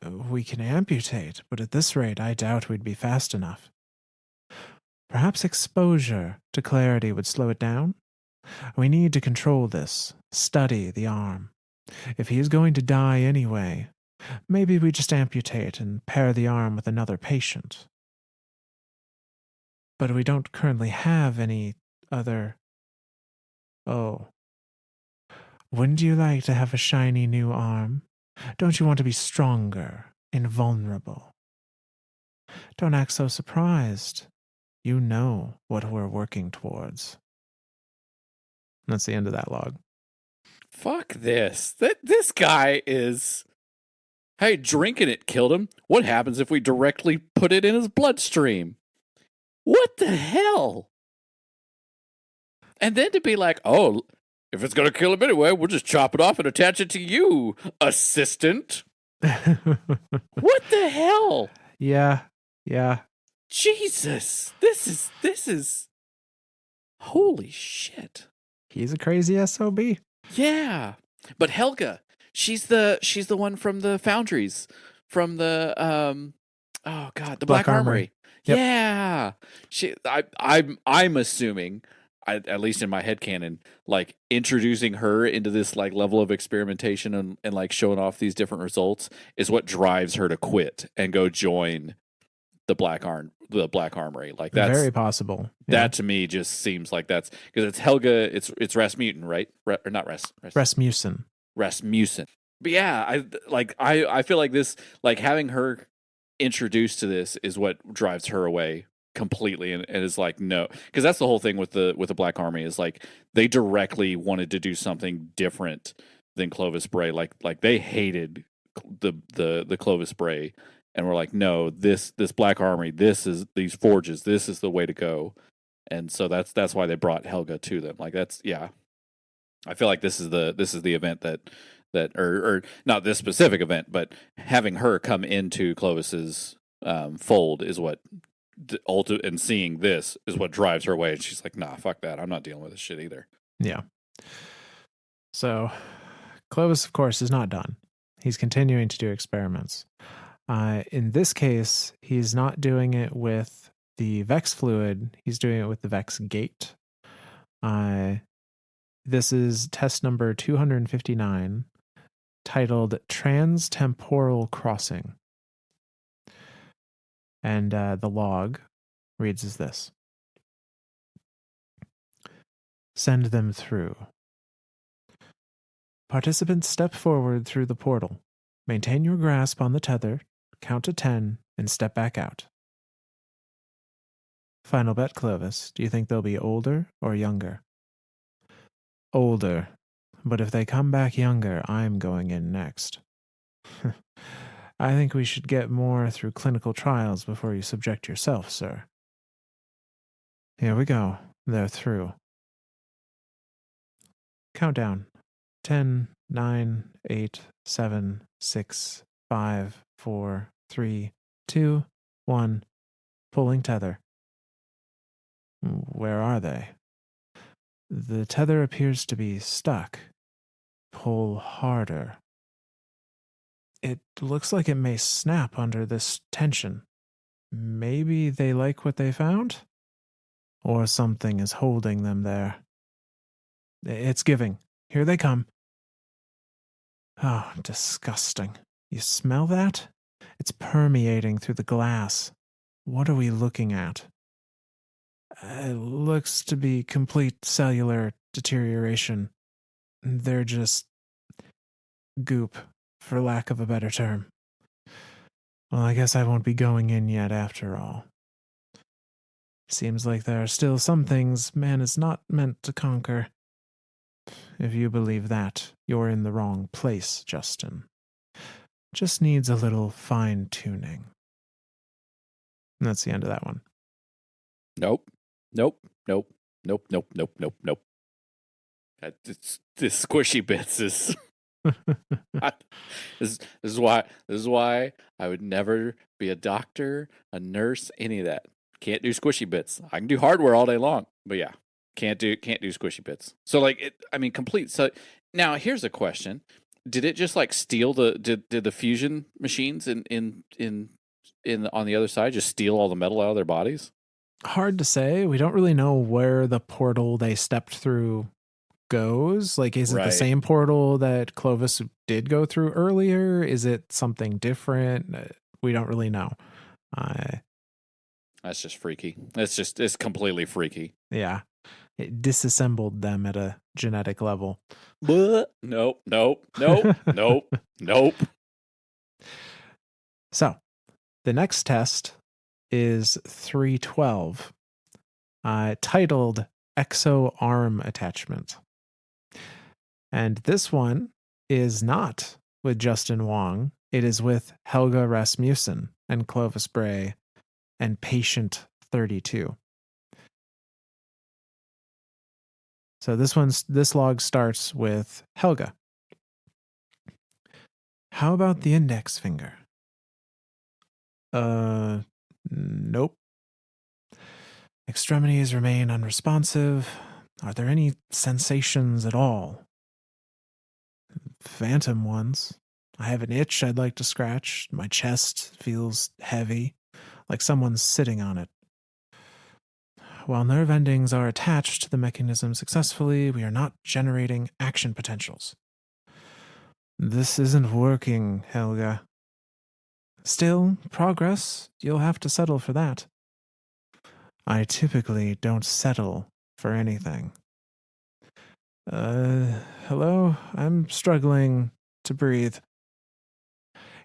We can amputate, but at this rate I doubt we'd be fast enough. Perhaps exposure to clarity would slow it down? We need to control this, study the arm. If he is going to die anyway, maybe we just amputate and pair the arm with another patient. But we don't currently have any other... Oh. Wouldn't you like to have a shiny new arm? Don't you want to be stronger, invulnerable? Don't act so surprised. You know what we're working towards. That's the end of that log. Fuck this. This guy is... Hey, drinking it killed him. What happens if we directly put it in his bloodstream? What the hell? And then to be like, oh, if it's going to kill him anyway, we'll just chop it off and attach it to you, assistant. What the hell? Yeah. Jesus. This is... Holy shit. He's a crazy SOB. Yeah. But Helga, She's the one from the Foundries, from the oh god, the Black Black Armory. Armory. Yep. Yeah, I'm assuming, at least in my head canon, like introducing her into this like level of experimentation and like showing off these different results is what drives her to quit and go join the Black Armory. Like Very possible. Yeah. that to me just seems like that's because it's Helga, it's Rasmussen, right? Or not Rasmussen. Rasmussen. But yeah, I feel like this, like having her introduced to this is what drives her away completely, and is like no, because that's the whole thing with the Black Army is like they directly wanted to do something different than Clovis Bray. Like they hated the Clovis Bray, and we're like, no, this Black Army, this is these forges, this is the way to go. And so that's why they brought Helga to them. Like that's yeah. I feel like this is the event or not this specific event, but having her come into Clovis's fold is what and seeing this is what drives her away. And she's like, nah, fuck that. I'm not dealing with this shit either. Yeah. So Clovis, of course, is not done. He's continuing to do experiments. In this case, he's not doing it with the Vex fluid. He's doing it with the Vex gate. This is test number 259, titled Transtemporal Crossing. And the log reads as this. Send them through. Participants step forward through the portal. Maintain your grasp on the tether, count to 10, and step back out. Final bet, Clovis. Do you think they'll be older or younger? Older. But if they come back younger, I'm going in next. I think we should get more through clinical trials before you subject yourself, sir. Here we go. They're through. Countdown. 10, 9, 8, 7, 6, 5, 4, 3, 2, 1. Pulling tether. Where are they? The tether appears to be stuck. Pull harder. It looks like it may snap under this tension. Maybe they like what they found? Or something is holding them there. It's giving. Here they come. Oh, disgusting. You smell that? It's permeating through the glass. What are we looking at? It looks to be complete cellular deterioration. They're just goop, for lack of a better term. Well, I guess I won't be going in yet after all. Seems like there are still some things man is not meant to conquer. If you believe that, you're in the wrong place, Justin. Just needs a little fine-tuning. And that's the end of that one. Nope. Nope. Nope. Nope. Nope. Nope. Nope. Nope. This squishy bits is this is why I would never be a doctor, a nurse, any of that. Can't do squishy bits. I can do hardware all day long, but yeah, can't do squishy bits. So like complete. So now here's a question: did it just like steal did the fusion machines in on the other side just steal all the metal out of their bodies? Hard to say. We don't really know where the portal they stepped through goes. Like, is it the same portal that Clovis did go through earlier? Is it something different? We don't really know. That's just freaky. It's completely freaky. Yeah. It disassembled them at a genetic level. Nope, nope, nope, nope, nope. So, the next test is 312, titled Exo Arm Attachment. And this one is not with Justin Wong. It is with Helga Rasmussen and Clovis Bray and Patient 32. So this log starts with Helga. How about the index finger? Nope. Extremities remain unresponsive. Are there any sensations at all? Phantom ones. I have an itch I'd like to scratch. My chest feels heavy, like someone's sitting on it. While nerve endings are attached to the mechanism successfully, we are not generating action potentials. This isn't working, Helga. Still, progress, you'll have to settle for that. I typically don't settle for anything. Hello? I'm struggling to breathe.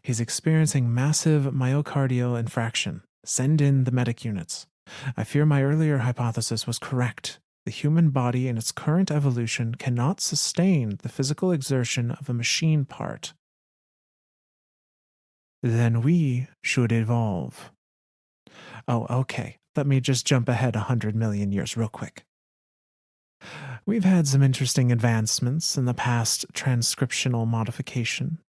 He's experiencing massive myocardial infraction. Send in the medic units. I fear my earlier hypothesis was correct. The human body in its current evolution cannot sustain the physical exertion of a machine part. Then we should evolve. Oh, okay. Let me just jump ahead 100 million years real quick. We've had some interesting advancements in the past transcriptional modification.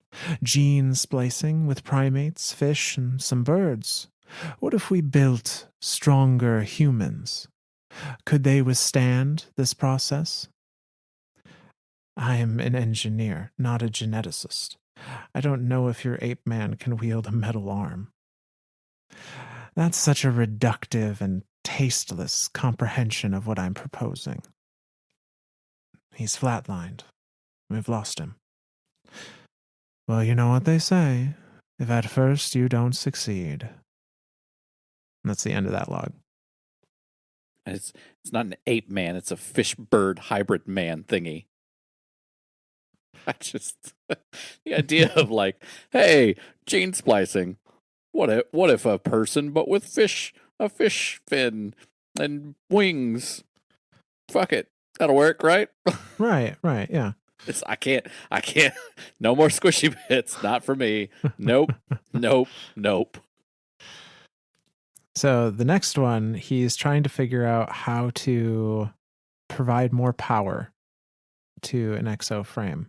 Gene splicing with primates, fish, and some birds. What if we built stronger humans? Could they withstand this process? I am an engineer, not a geneticist. I don't know if your ape man can wield a metal arm. That's such a reductive and tasteless comprehension of what I'm proposing. He's flatlined. We've lost him. Well, you know what they say. If at first you don't succeed. And that's the end of that log. It's not an ape man, it's a fish bird hybrid man thingy. I just the idea of like, hey, gene splicing. What if a person but with a fish fin and wings? Fuck it. That'll work, right? Right, yeah. I can't no more squishy bits, not for me. Nope. So the next one, he's trying to figure out how to provide more power to an exo frame.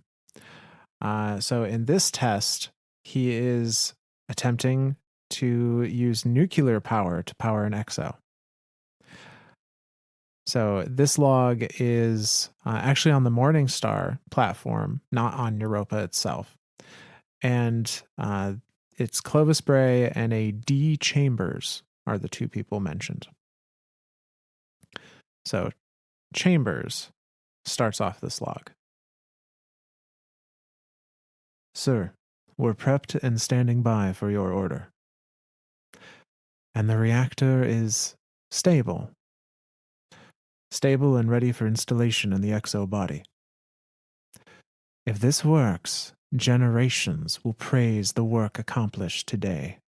So in this test, he is attempting to use nuclear power to power an exo. So this log is actually on the Morningstar platform, not on Europa itself. And it's Clovis Bray and a D. Chambers are the two people mentioned. So Chambers starts off this log. Sir, we're prepped and standing by for your order. And the reactor is stable. Stable and ready for installation in the exo body. If this works, generations will praise the work accomplished today.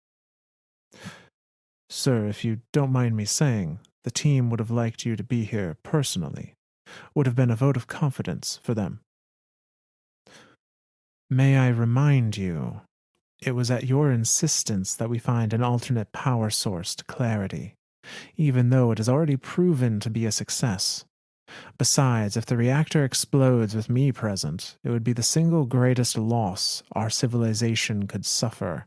Sir, if you don't mind me saying, the team would have liked you to be here personally. Would have been a vote of confidence for them. May I remind you, it was at your insistence that we find an alternate power source to Clarity, even though it has already proven to be a success. Besides, if the reactor explodes with me present, it would be the single greatest loss our civilization could suffer,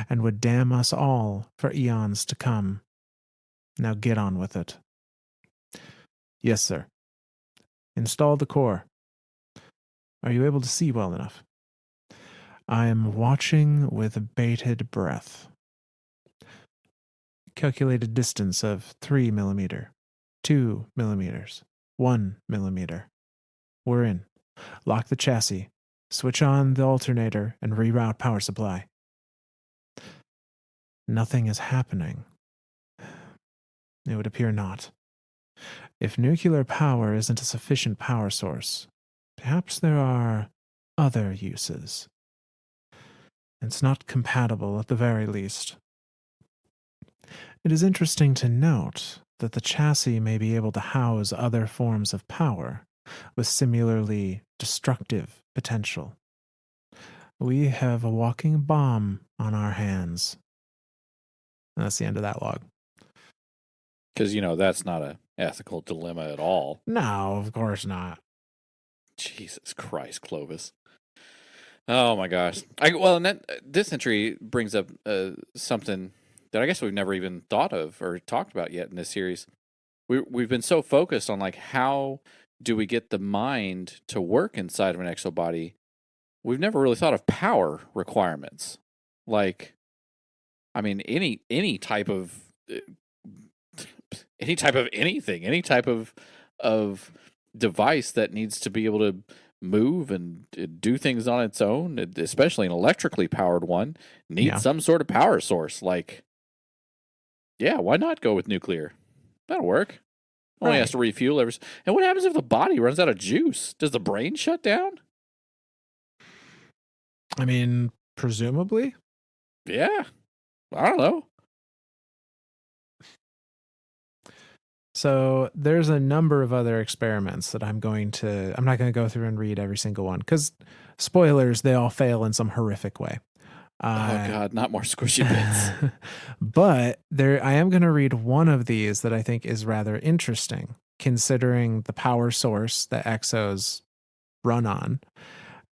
and would damn us all for eons to come. Now get on with it. Yes, sir. Install the core. Are you able to see well enough? I am watching with bated breath. Calculated distance of 3 millimeter, 2 millimeters, 1 millimeter. We're in. Lock the chassis. Switch on the alternator and reroute power supply. Nothing is happening. It would appear not. If nuclear power isn't a sufficient power source, perhaps there are other uses. It's not compatible at the very least. It is interesting to note that the chassis may be able to house other forms of power with similarly destructive potential. We have a walking bomb on our hands. And that's the end of that log. Because, that's not an ethical dilemma at all. No, of course not. Jesus Christ, Clovis. Oh my gosh. This entry brings up something that I guess we've never even thought of or talked about yet in this series. We've been so focused on like how do we get the mind to work inside of an exo body, we've never really thought of power requirements. Like, I mean, any type of anything, any type of device that needs to be able to move and do things on its own, especially an electrically powered one, needs some sort of power source. Like, yeah, why not go with nuclear? That'll work. Only has to refuel every. And what happens if the body runs out of juice? Does the brain shut down? I mean, presumably. Yeah, I don't know. So there's a number of other experiments that I'm not going to go through and read every single one because spoilers, they all fail in some horrific way. Oh God, not more squishy bits. But I am going to read one of these that I think is rather interesting, considering the power source that exos run on,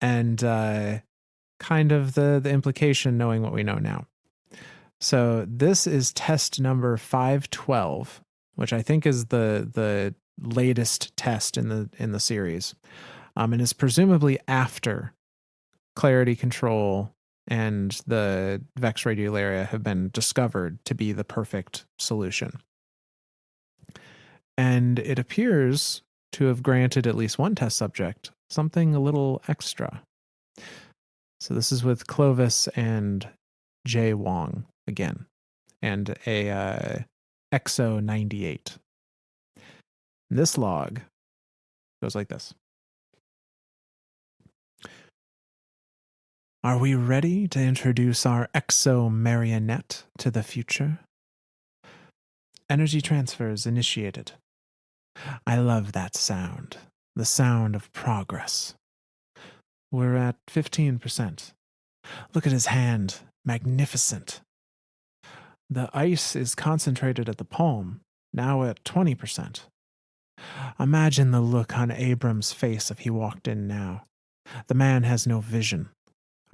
and kind of the implication knowing what we know now. So this is test number 512, which I think is the latest test in the series, and is presumably after clarity control and the Vex radiolaria have been discovered to be the perfect solution. And it appears to have granted at least one test subject something a little extra. So this is with Clovis and Jay Wong again, and a EXO 98. This log goes like this. Are we ready to introduce our EXO marionette to the future? Energy transfers initiated. I love that sound, the sound of progress. We're at 15%. Look at his hand, magnificent. The ice is concentrated at the palm, now at 20%. Imagine the look on Abram's face if he walked in now. The man has no vision.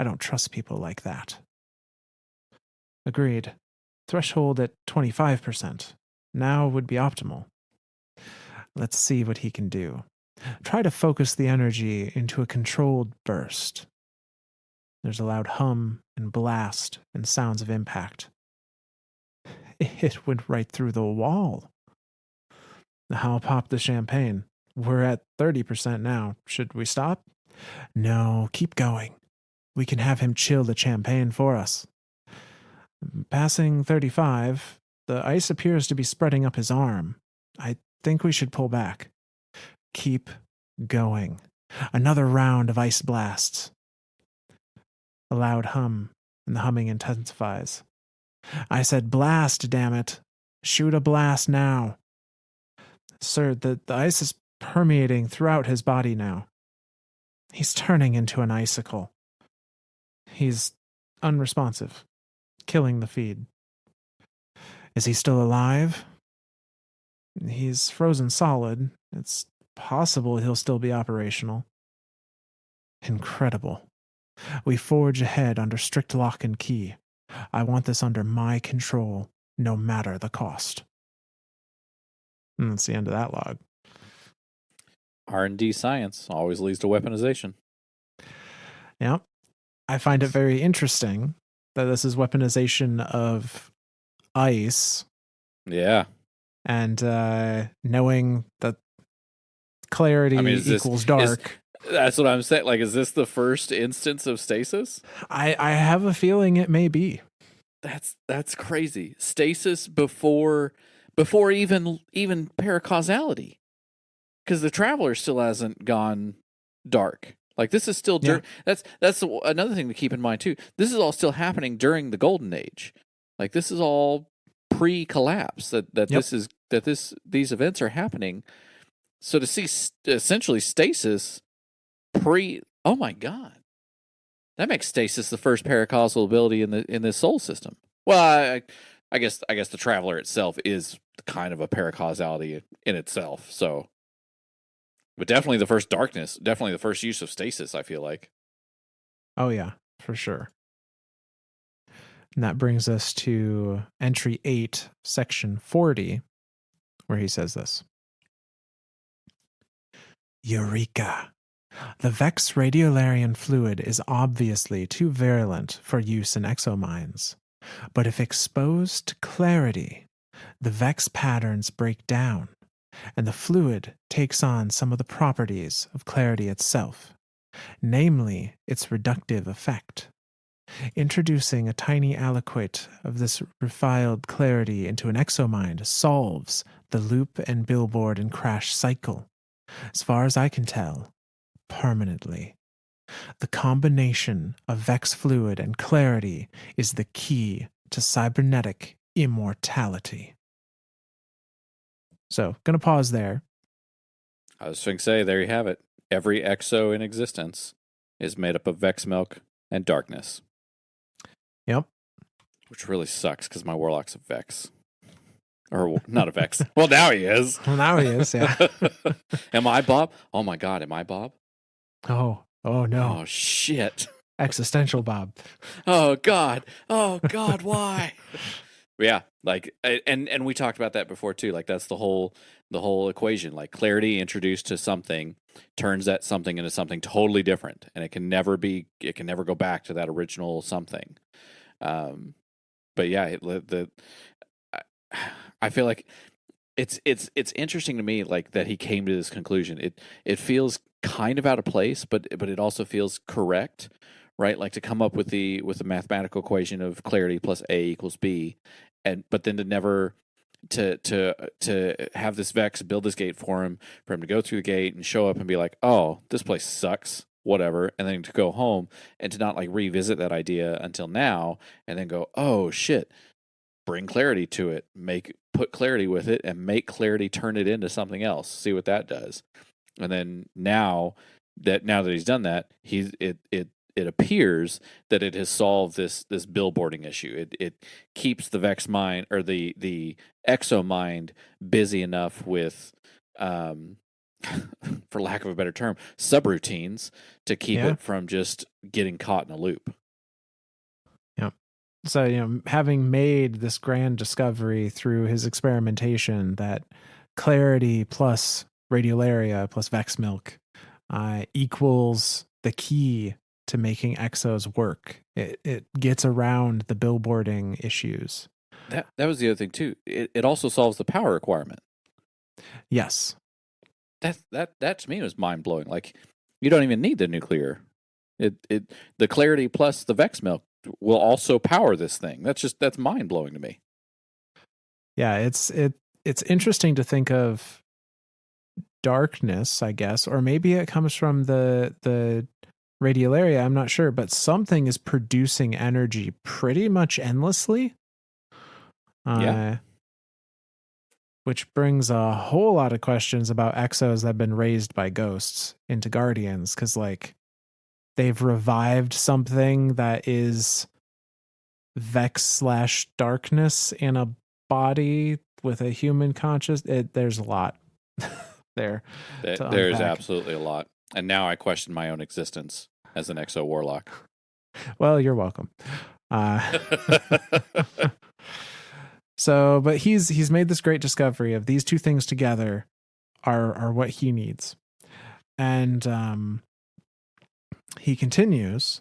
I don't trust people like that. Agreed. Threshold at 25%. Now would be optimal. Let's see what he can do. Try to focus the energy into a controlled burst. There's a loud hum and blast and sounds of impact. It went right through the wall. I'll pop the champagne. We're at 30% now. Should we stop? No, keep going. We can have him chill the champagne for us. Passing 35, the ice appears to be spreading up his arm. I think we should pull back. Keep going. Another round of ice blasts. A loud hum, and the humming intensifies. I said blast, damn it. Shoot a blast now. Sir, the ice is permeating throughout his body now. He's turning into an icicle. He's unresponsive, killing the feed. Is he still alive? He's frozen solid. It's possible he'll still be operational. Incredible. We forge ahead under strict lock and key. I want this under my control, no matter the cost. And that's the end of that log. R&D science always leads to weaponization. Yeah. I find it very interesting that this is weaponization of ice. Yeah. And knowing that clarity equals dark. That's what I'm saying. Like, is this the first instance of stasis? I have a feeling it may be. That's crazy. Stasis before even paracausality. Because the Traveler still hasn't gone dark. Like, this is still that's another thing to keep in mind too. This is all still happening during the Golden Age. Like, this is all pre-collapse these events are happening. So to see essentially stasis oh my God, that makes stasis the first paracausal ability in this soul system. Well, I guess the Traveler itself is kind of a paracausality in itself. So. But definitely the first darkness, definitely the first use of stasis, I feel like. Oh, yeah, for sure. And that brings us to entry 8, section 40, where he says this. Eureka! The Vex radiolarian fluid is obviously too virulent for use in exomines, but if exposed to clarity, the Vex patterns break down, and the fluid takes on some of the properties of clarity itself, namely its reductive effect. Introducing a tiny aliquot of this refiled clarity into an exomind solves the loop and billboard and crash cycle, as far as I can tell, permanently. The combination of Vex fluid and clarity is the key to cybernetic immortality. So, gonna pause there. I was going to say, there you have it. Every exo in existence is made up of Vex milk and darkness. Yep. Which really sucks because my warlock's a Vex. Or not a Vex. Well, now he is. Well, now he is, yeah. Am I Bob? Oh my God, am I Bob? Oh no. Oh shit. Existential Bob. Oh God, why? Yeah, like, and we talked about that before too. Like, that's the whole equation. Like, clarity introduced to something turns that something into something totally different, and it can never go back to that original something. But yeah, I feel like it's interesting to me, like, that he came to this conclusion. It feels kind of out of place, but it also feels correct, right? Like, to come up with the mathematical equation of clarity plus A equals B, but then to never to have this Vex build this gate for him to go through the gate and show up and be like, oh, this place sucks, whatever, and then to go home and to not, like, revisit that idea until now, and then go, oh shit, bring clarity to it, put clarity with it, and make clarity turn it into something else. See what that does. And then now that he's done that, it appears that it has solved this billboarding issue. It keeps the Vex mind, or the exo mind, busy enough with, for lack of a better term, subroutines to keep it from just getting caught in a loop. Yeah. So, having made this grand discovery through his experimentation that clarity plus radiolaria plus Vex milk equals the key to making exos work. It gets around the billboarding issues. That was the other thing too. It also solves the power requirement. Yes. That to me was mind blowing. Like, you don't even need the nuclear. The clarity plus the Vex milk will also power this thing. That's mind blowing to me. Yeah, it's interesting to think of darkness, I guess, or maybe it comes from the radiolaria, I'm not sure, but something is producing energy pretty much endlessly. Yeah. Which brings a whole lot of questions about exos that have been raised by ghosts into guardians, because, like, they've revived something that is Vex / darkness in a body with a human conscious. There's a lot there. There's absolutely a lot. And now I question my own existence as an exo warlock. Well, you're welcome. So, but he's made this great discovery of these two things together are what he needs. And he continues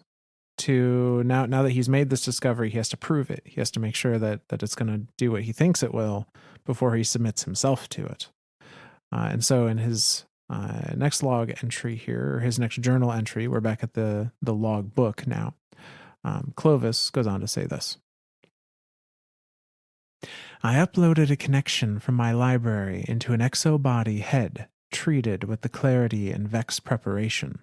to, now that he's made this discovery, he has to prove it. He has to make sure that it's going to do what he thinks it will before he submits himself to it. And so in his next log entry here, or his next journal entry, we're back at the log book now. Clovis goes on to say this. I uploaded a connection from my library into an exo-body head treated with the clarity and Vex preparation.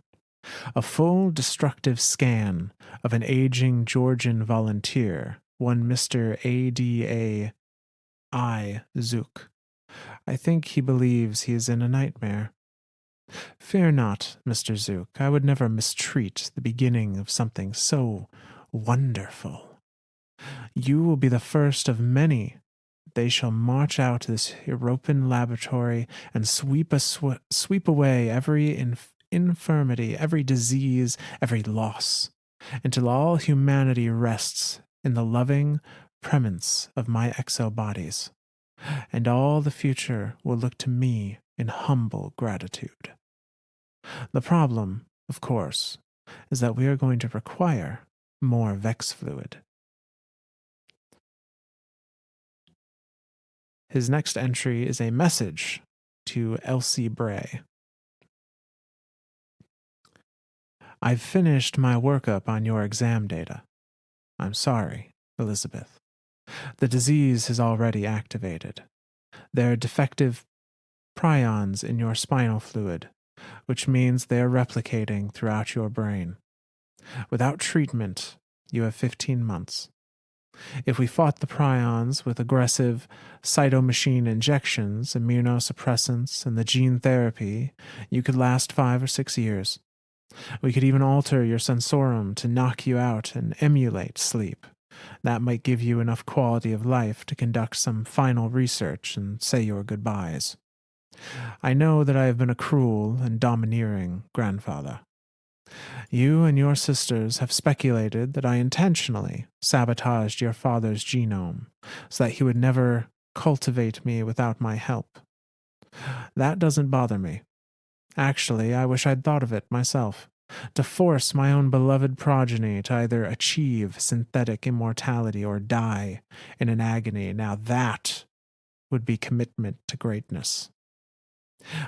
A full destructive scan of an aging Georgian volunteer, one Mr. A.D.A. I. Zook. I think he believes he is in a nightmare. Fear not, Mr. Zook, I would never mistreat the beginning of something so wonderful. You will be the first of many. They shall march out to this European laboratory and sweep away every infirmity, every disease, every loss, until all humanity rests in the loving premise of my exo-bodies, and all the future will look to me in humble gratitude. The problem, of course, is that we are going to require more Vex fluid. His next entry is a message to Elsie Bray. I've finished my workup on your exam data. I'm sorry, Elizabeth. The disease has already activated. There are defective prions in your spinal fluid, which means they are replicating throughout your brain. Without treatment, you have 15 months. If we fought the prions with aggressive cytomachine injections, immunosuppressants, and the gene therapy, you could last 5 or 6 years. We could even alter your sensorum to knock you out and emulate sleep. That might give you enough quality of life to conduct some final research and say your goodbyes. I know that I have been a cruel and domineering grandfather. You and your sisters have speculated that I intentionally sabotaged your father's genome so that he would never cultivate me without my help. That doesn't bother me. Actually, I wish I'd thought of it myself. To force my own beloved progeny to either achieve synthetic immortality or die in an agony, now that would be commitment to greatness.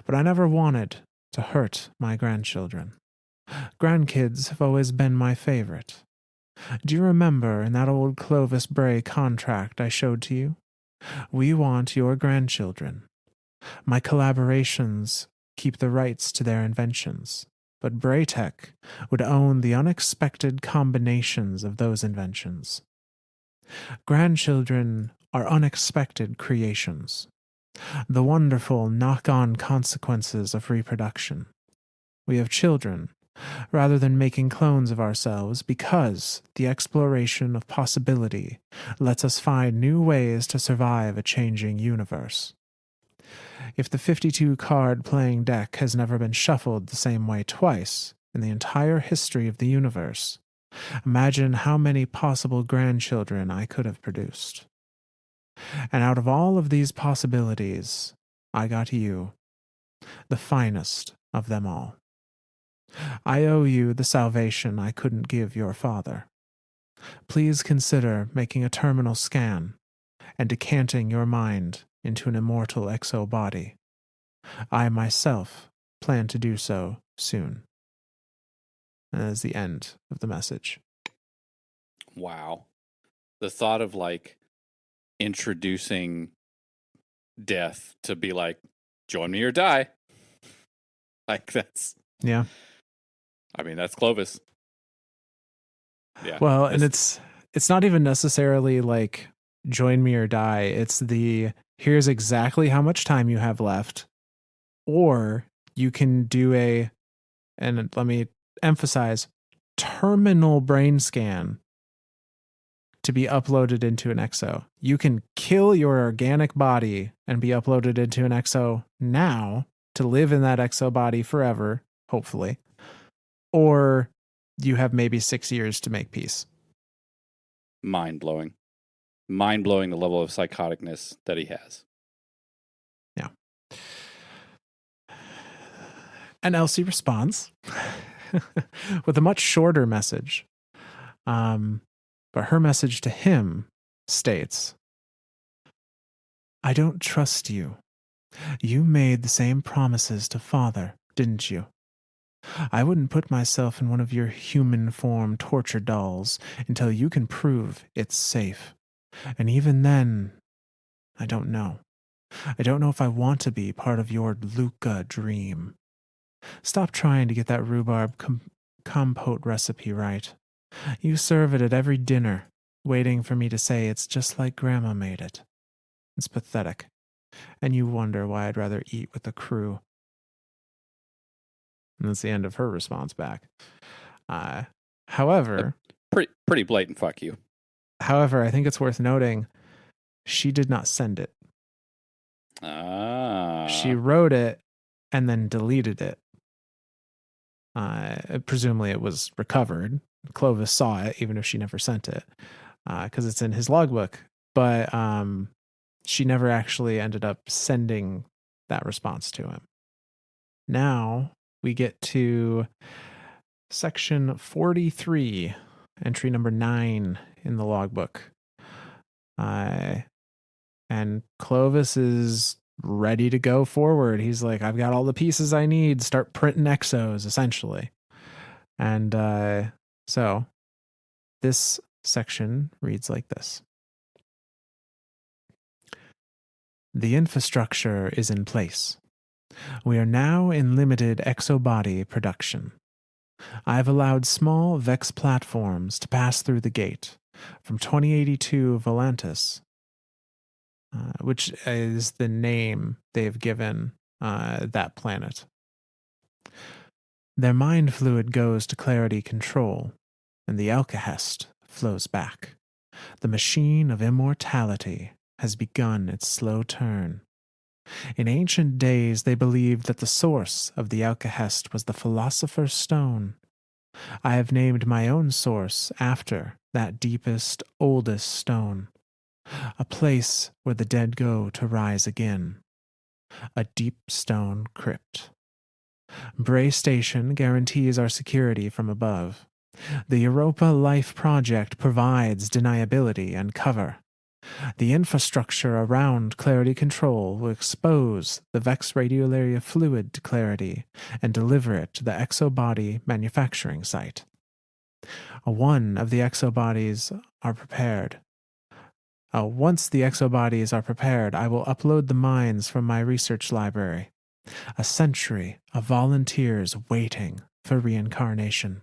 But I never wanted to hurt my grandchildren. Grandkids have always been my favorite. Do you remember in that old Clovis Bray contract I showed to you? We want your grandchildren. My collaborations keep the rights to their inventions, but Braytech would own the unexpected combinations of those inventions. Grandchildren are unexpected creations, the wonderful knock-on consequences of reproduction. We have children, rather than making clones of ourselves, because the exploration of possibility lets us find new ways to survive a changing universe. If the 52-card playing deck has never been shuffled the same way twice in the entire history of the universe, imagine how many possible grandchildren I could have produced. And out of all of these possibilities, I got you, the finest of them all. I owe you the salvation I couldn't give your father. Please consider making a terminal scan and decanting your mind into an immortal exo body. I myself plan to do so soon. And that is the end of the message. Wow. The thought of introducing death to be like, join me or die. That's. Yeah. I mean, that's Clovis. Yeah. Well, and it's not even necessarily like join me or die. It's here's exactly how much time you have left. Or you can do and let me emphasize, terminal brain scan to be uploaded into an exo. You can kill your organic body and be uploaded into an exo now to live in that exo body forever, hopefully. Or you have maybe 6 years to make peace. Mind-blowing. Mind-blowing the level of psychoticness that he has. Yeah. And Elsie responds with a much shorter message. But her message to him states, I don't trust you. You made the same promises to Father, didn't you? I wouldn't put myself in one of your human form torture dolls until you can prove it's safe. And even then, I don't know. I don't know if I want to be part of your Luca dream. Stop trying to get that rhubarb compote recipe right. You serve it at every dinner, waiting for me to say it's just like Grandma made it. It's pathetic. And you wonder why I'd rather eat with the crew. And that's the end of her response back. However... Pretty blatant fuck you. However, I think it's worth noting, she did not send it. She wrote it and then deleted it. Presumably it was recovered. Clovis saw it, even if she never sent it, because it's in his logbook. But she never actually ended up sending that response to him. Now we get to section 43, entry number 9 in the logbook. And Clovis is ready to go forward. He's like, I've got all the pieces I need. Start printing exos, essentially. And so this section reads like this. The infrastructure is in place. We are now in limited exobody production. I have allowed small VEX platforms to pass through the gate from 2082 Volantis, which is the name they've given that planet. Their mind fluid goes to clarity control, and the Alkahest flows back. The machine of immortality has begun its slow turn. In ancient days, they believed that the source of the Alkahest was the Philosopher's Stone. I have named my own source after that deepest, oldest stone, a place where the dead go to rise again, a deep stone crypt. Bray Station guarantees our security from above. The Europa Life Project provides deniability and cover. The infrastructure around Clarity Control will expose the Vex radiolaria fluid to Clarity and deliver it to the exobody manufacturing site. One of the exobodies are prepared. Once the exobodies are prepared, I will upload the minds from my research library. A century of volunteers waiting for reincarnation.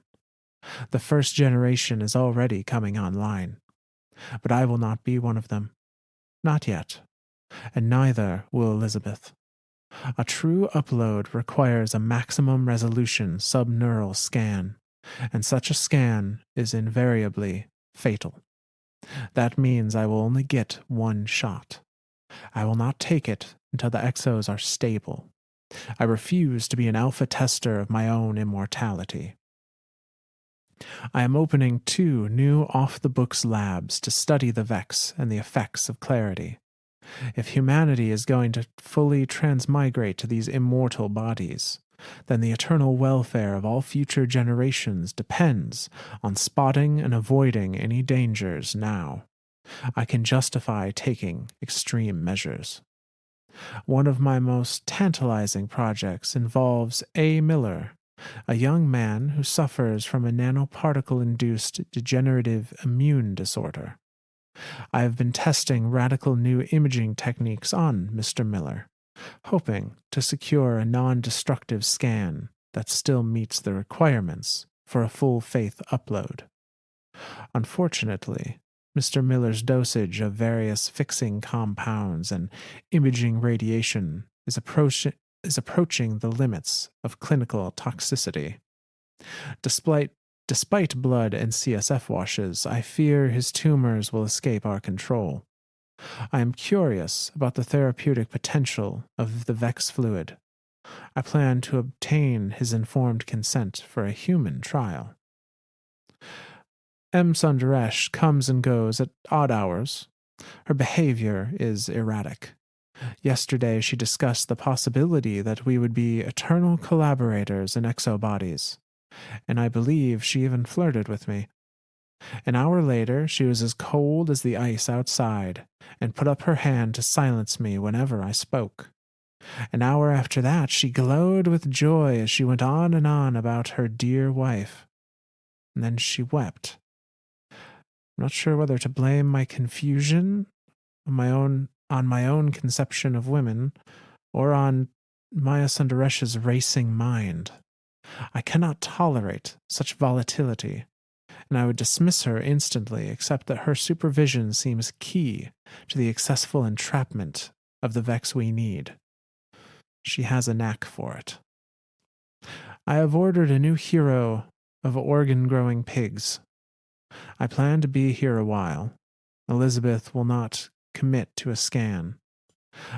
The first generation is already coming online. But I will not be one of them. Not yet. And neither will Elizabeth. A true upload requires a maximum resolution subneural scan, and such a scan is invariably fatal. That means I will only get one shot. I will not take it until the exos are stable. I refuse to be an alpha tester of my own immortality. I am opening 2 new off-the-books labs to study the Vex and the effects of clarity. If humanity is going to fully transmigrate to these immortal bodies, then the eternal welfare of all future generations depends on spotting and avoiding any dangers now. I can justify taking extreme measures. One of my most tantalizing projects involves A. Miller, a young man who suffers from a nanoparticle-induced degenerative immune disorder. I have been testing radical new imaging techniques on Mr. Miller, hoping to secure a non-destructive scan that still meets the requirements for a full-faith upload. Unfortunately, Mr. Miller's dosage of various fixing compounds and imaging radiation is approaching the limits of clinical toxicity. Despite blood and CSF washes, I fear his tumors will escape our control. I am curious about the therapeutic potential of the Vex fluid. I plan to obtain his informed consent for a human trial. M. Sundaresh comes and goes at odd hours. Her behavior is erratic. Yesterday she discussed the possibility that we would be eternal collaborators in exobodies, and I believe she even flirted with me. An hour later she was as cold as the ice outside, and put up her hand to silence me whenever I spoke. An hour after that she glowed with joy as she went on and on about her dear wife. And then she wept. I'm not sure whether to blame my confusion on my own conception of women, or on Maya Sundaresh's racing mind. I cannot tolerate such volatility, and I would dismiss her instantly except that her supervision seems key to the successful entrapment of the Vex we need. She has a knack for it. I have ordered a new hero of organ-growing pigs. I plan to be here a while. Elizabeth will not commit to a scan.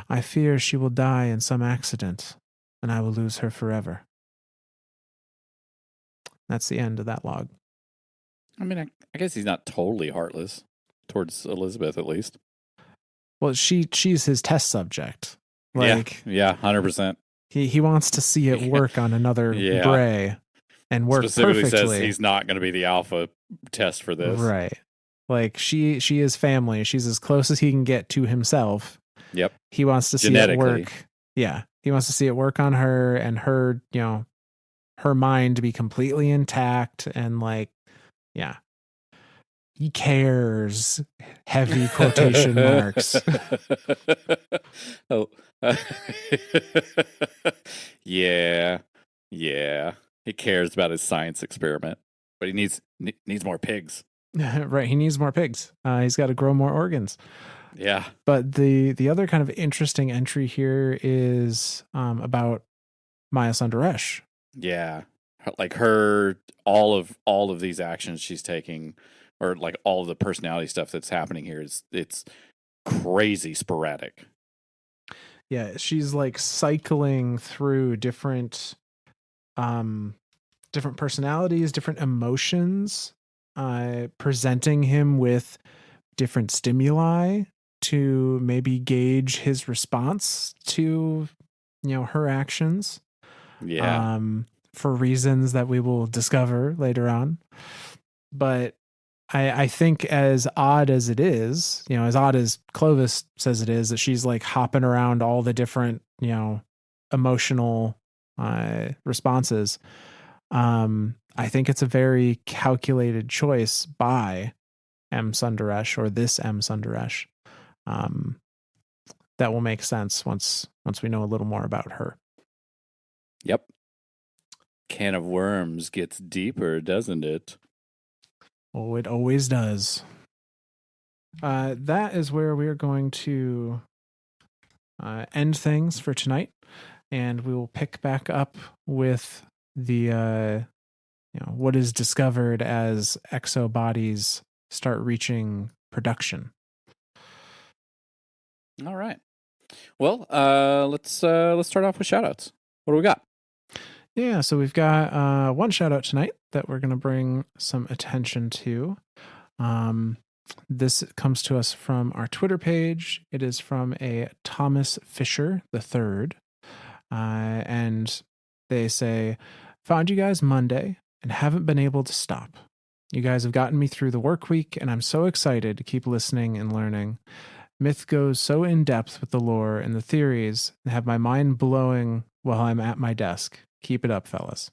I fear she will die in some accident, and I will lose her forever. That's the end of that log. I mean, I guess he's not totally heartless towards Elizabeth, at least. Well, she's his test subject. Like, yeah, 100%. He wants to see it work on another Yeah. Bray and work Specifically perfectly. says he's not going to be the alpha test for this. Right. Like she is family. She's as close as he can get to himself. Yep. He wants to see it work. Yeah. He wants to see it work on her and her, her mind to be completely intact and like, yeah. He cares. Heavy quotation marks. Oh. Yeah. Yeah. He cares about his science experiment, but he needs more pigs. Right. He needs more pigs. He's got to grow more organs. Yeah. But the other kind of interesting entry here is about Maya Sundaresh. Yeah. Like all of these actions she's taking, or like all of the personality stuff that's happening here, it's crazy sporadic. Yeah, she's like cycling through different personalities, different emotions, presenting him with different stimuli to maybe gauge his response to her actions. Yeah. For reasons that we will discover later on. But I think as odd as it is, as odd as Clovis says it is, that she's like hopping around all the different, emotional responses. I think it's a very calculated choice by M. Sundaresh, or this M. Sundaresh. That will make sense once we know a little more about her. Yep. Can of worms gets deeper, doesn't it? Oh, it always does. That is where we are going to end things for tonight, and we will pick back up with the what is discovered as exo bodies start reaching production. All right. Well, let's start off with shoutouts. What do we got? Yeah, so we've got one shout out tonight that we're going to bring some attention to. This comes to us from our Twitter page. It is from a Thomas Fisher III. And they say, found you guys Monday and haven't been able to stop. You guys have gotten me through the work week, and I'm so excited to keep listening and learning. Myth goes so in depth with the lore and the theories and have my mind blowing while I'm at my desk. Keep it up, fellas.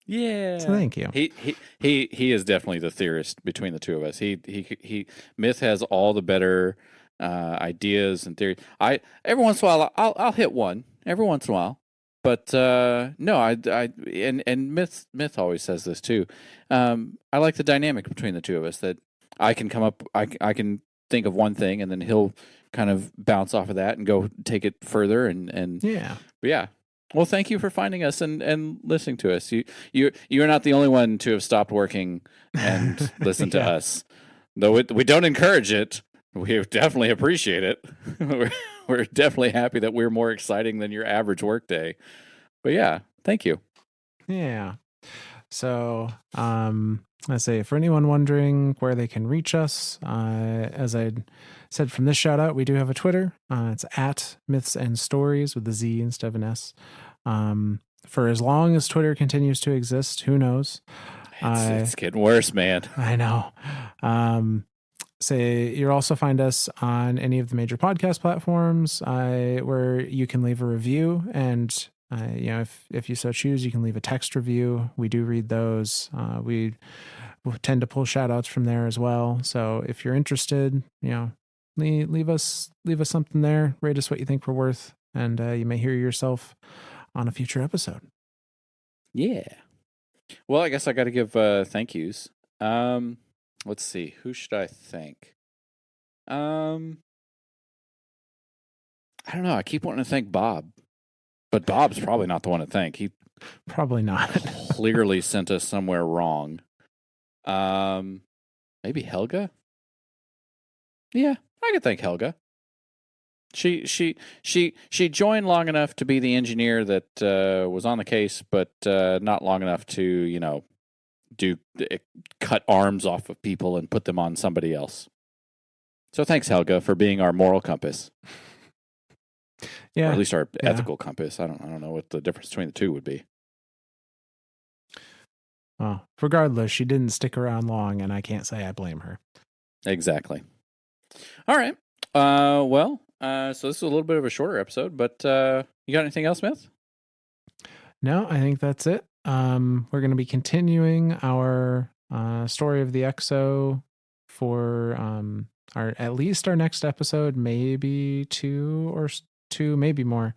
Yeah. So thank you. He is definitely the theorist between the two of us. He Myth has all the better ideas and theories. Every once in a while I'll hit one every once in a while, but no, and Myth always says this too. I like the dynamic between the two of us, that I can come up, I can think of one thing, and then he'll kind of bounce off of that and go take it further, and yeah. But yeah. Well, thank you for finding us and listening to us. You're not the only one to have stopped working and listened to us. Though we don't encourage it, we definitely appreciate it. We're definitely happy that we're more exciting than your average workday. But yeah, thank you. Yeah. So, let's say, for anyone wondering where they can reach us, as I said from this shout out, we do have a Twitter. It's at Myths and Stories with a Z instead of an S. For as long as Twitter continues to exist, who knows? It's getting worse, man. I know. Say you'll also find us on any of the major podcast platforms, where you can leave a review, and if you so choose, you can leave a text review. We do read those. We tend to pull shout outs from there as well. So if you're interested, leave us something there. Rate us what you think we're worth, and you may hear yourself on a future episode. Yeah. Well, I guess I got to give thank yous. Let's see. Who should I thank? I don't know. I keep wanting to thank Bob, but Bob's probably not the one to thank. He probably not. Clearly sent us somewhere wrong. Maybe Helga? Yeah, I could thank Helga. She joined long enough to be the engineer that was on the case, but not long enough to cut arms off of people and put them on somebody else. So thanks, Helga, for being our moral compass. Yeah. or at least our Yeah. ethical compass. I don't know what the difference between the two would be. Well, regardless, she didn't stick around long, and I can't say I blame her. Exactly. All right. So this is a little bit of a shorter episode, but you got anything else, Smith? No, I think that's it. We're going to be continuing our story of the EXO for our at least our next episode, maybe two, maybe more,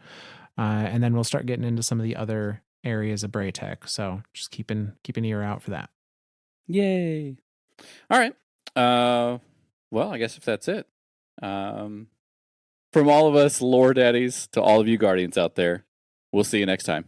and then we'll start getting into some of the other areas of Bray Tech. So just keep an ear out for that. Yay! All right. Well, I guess if that's it, from all of us lore daddies to all of you guardians out there, we'll see you next time.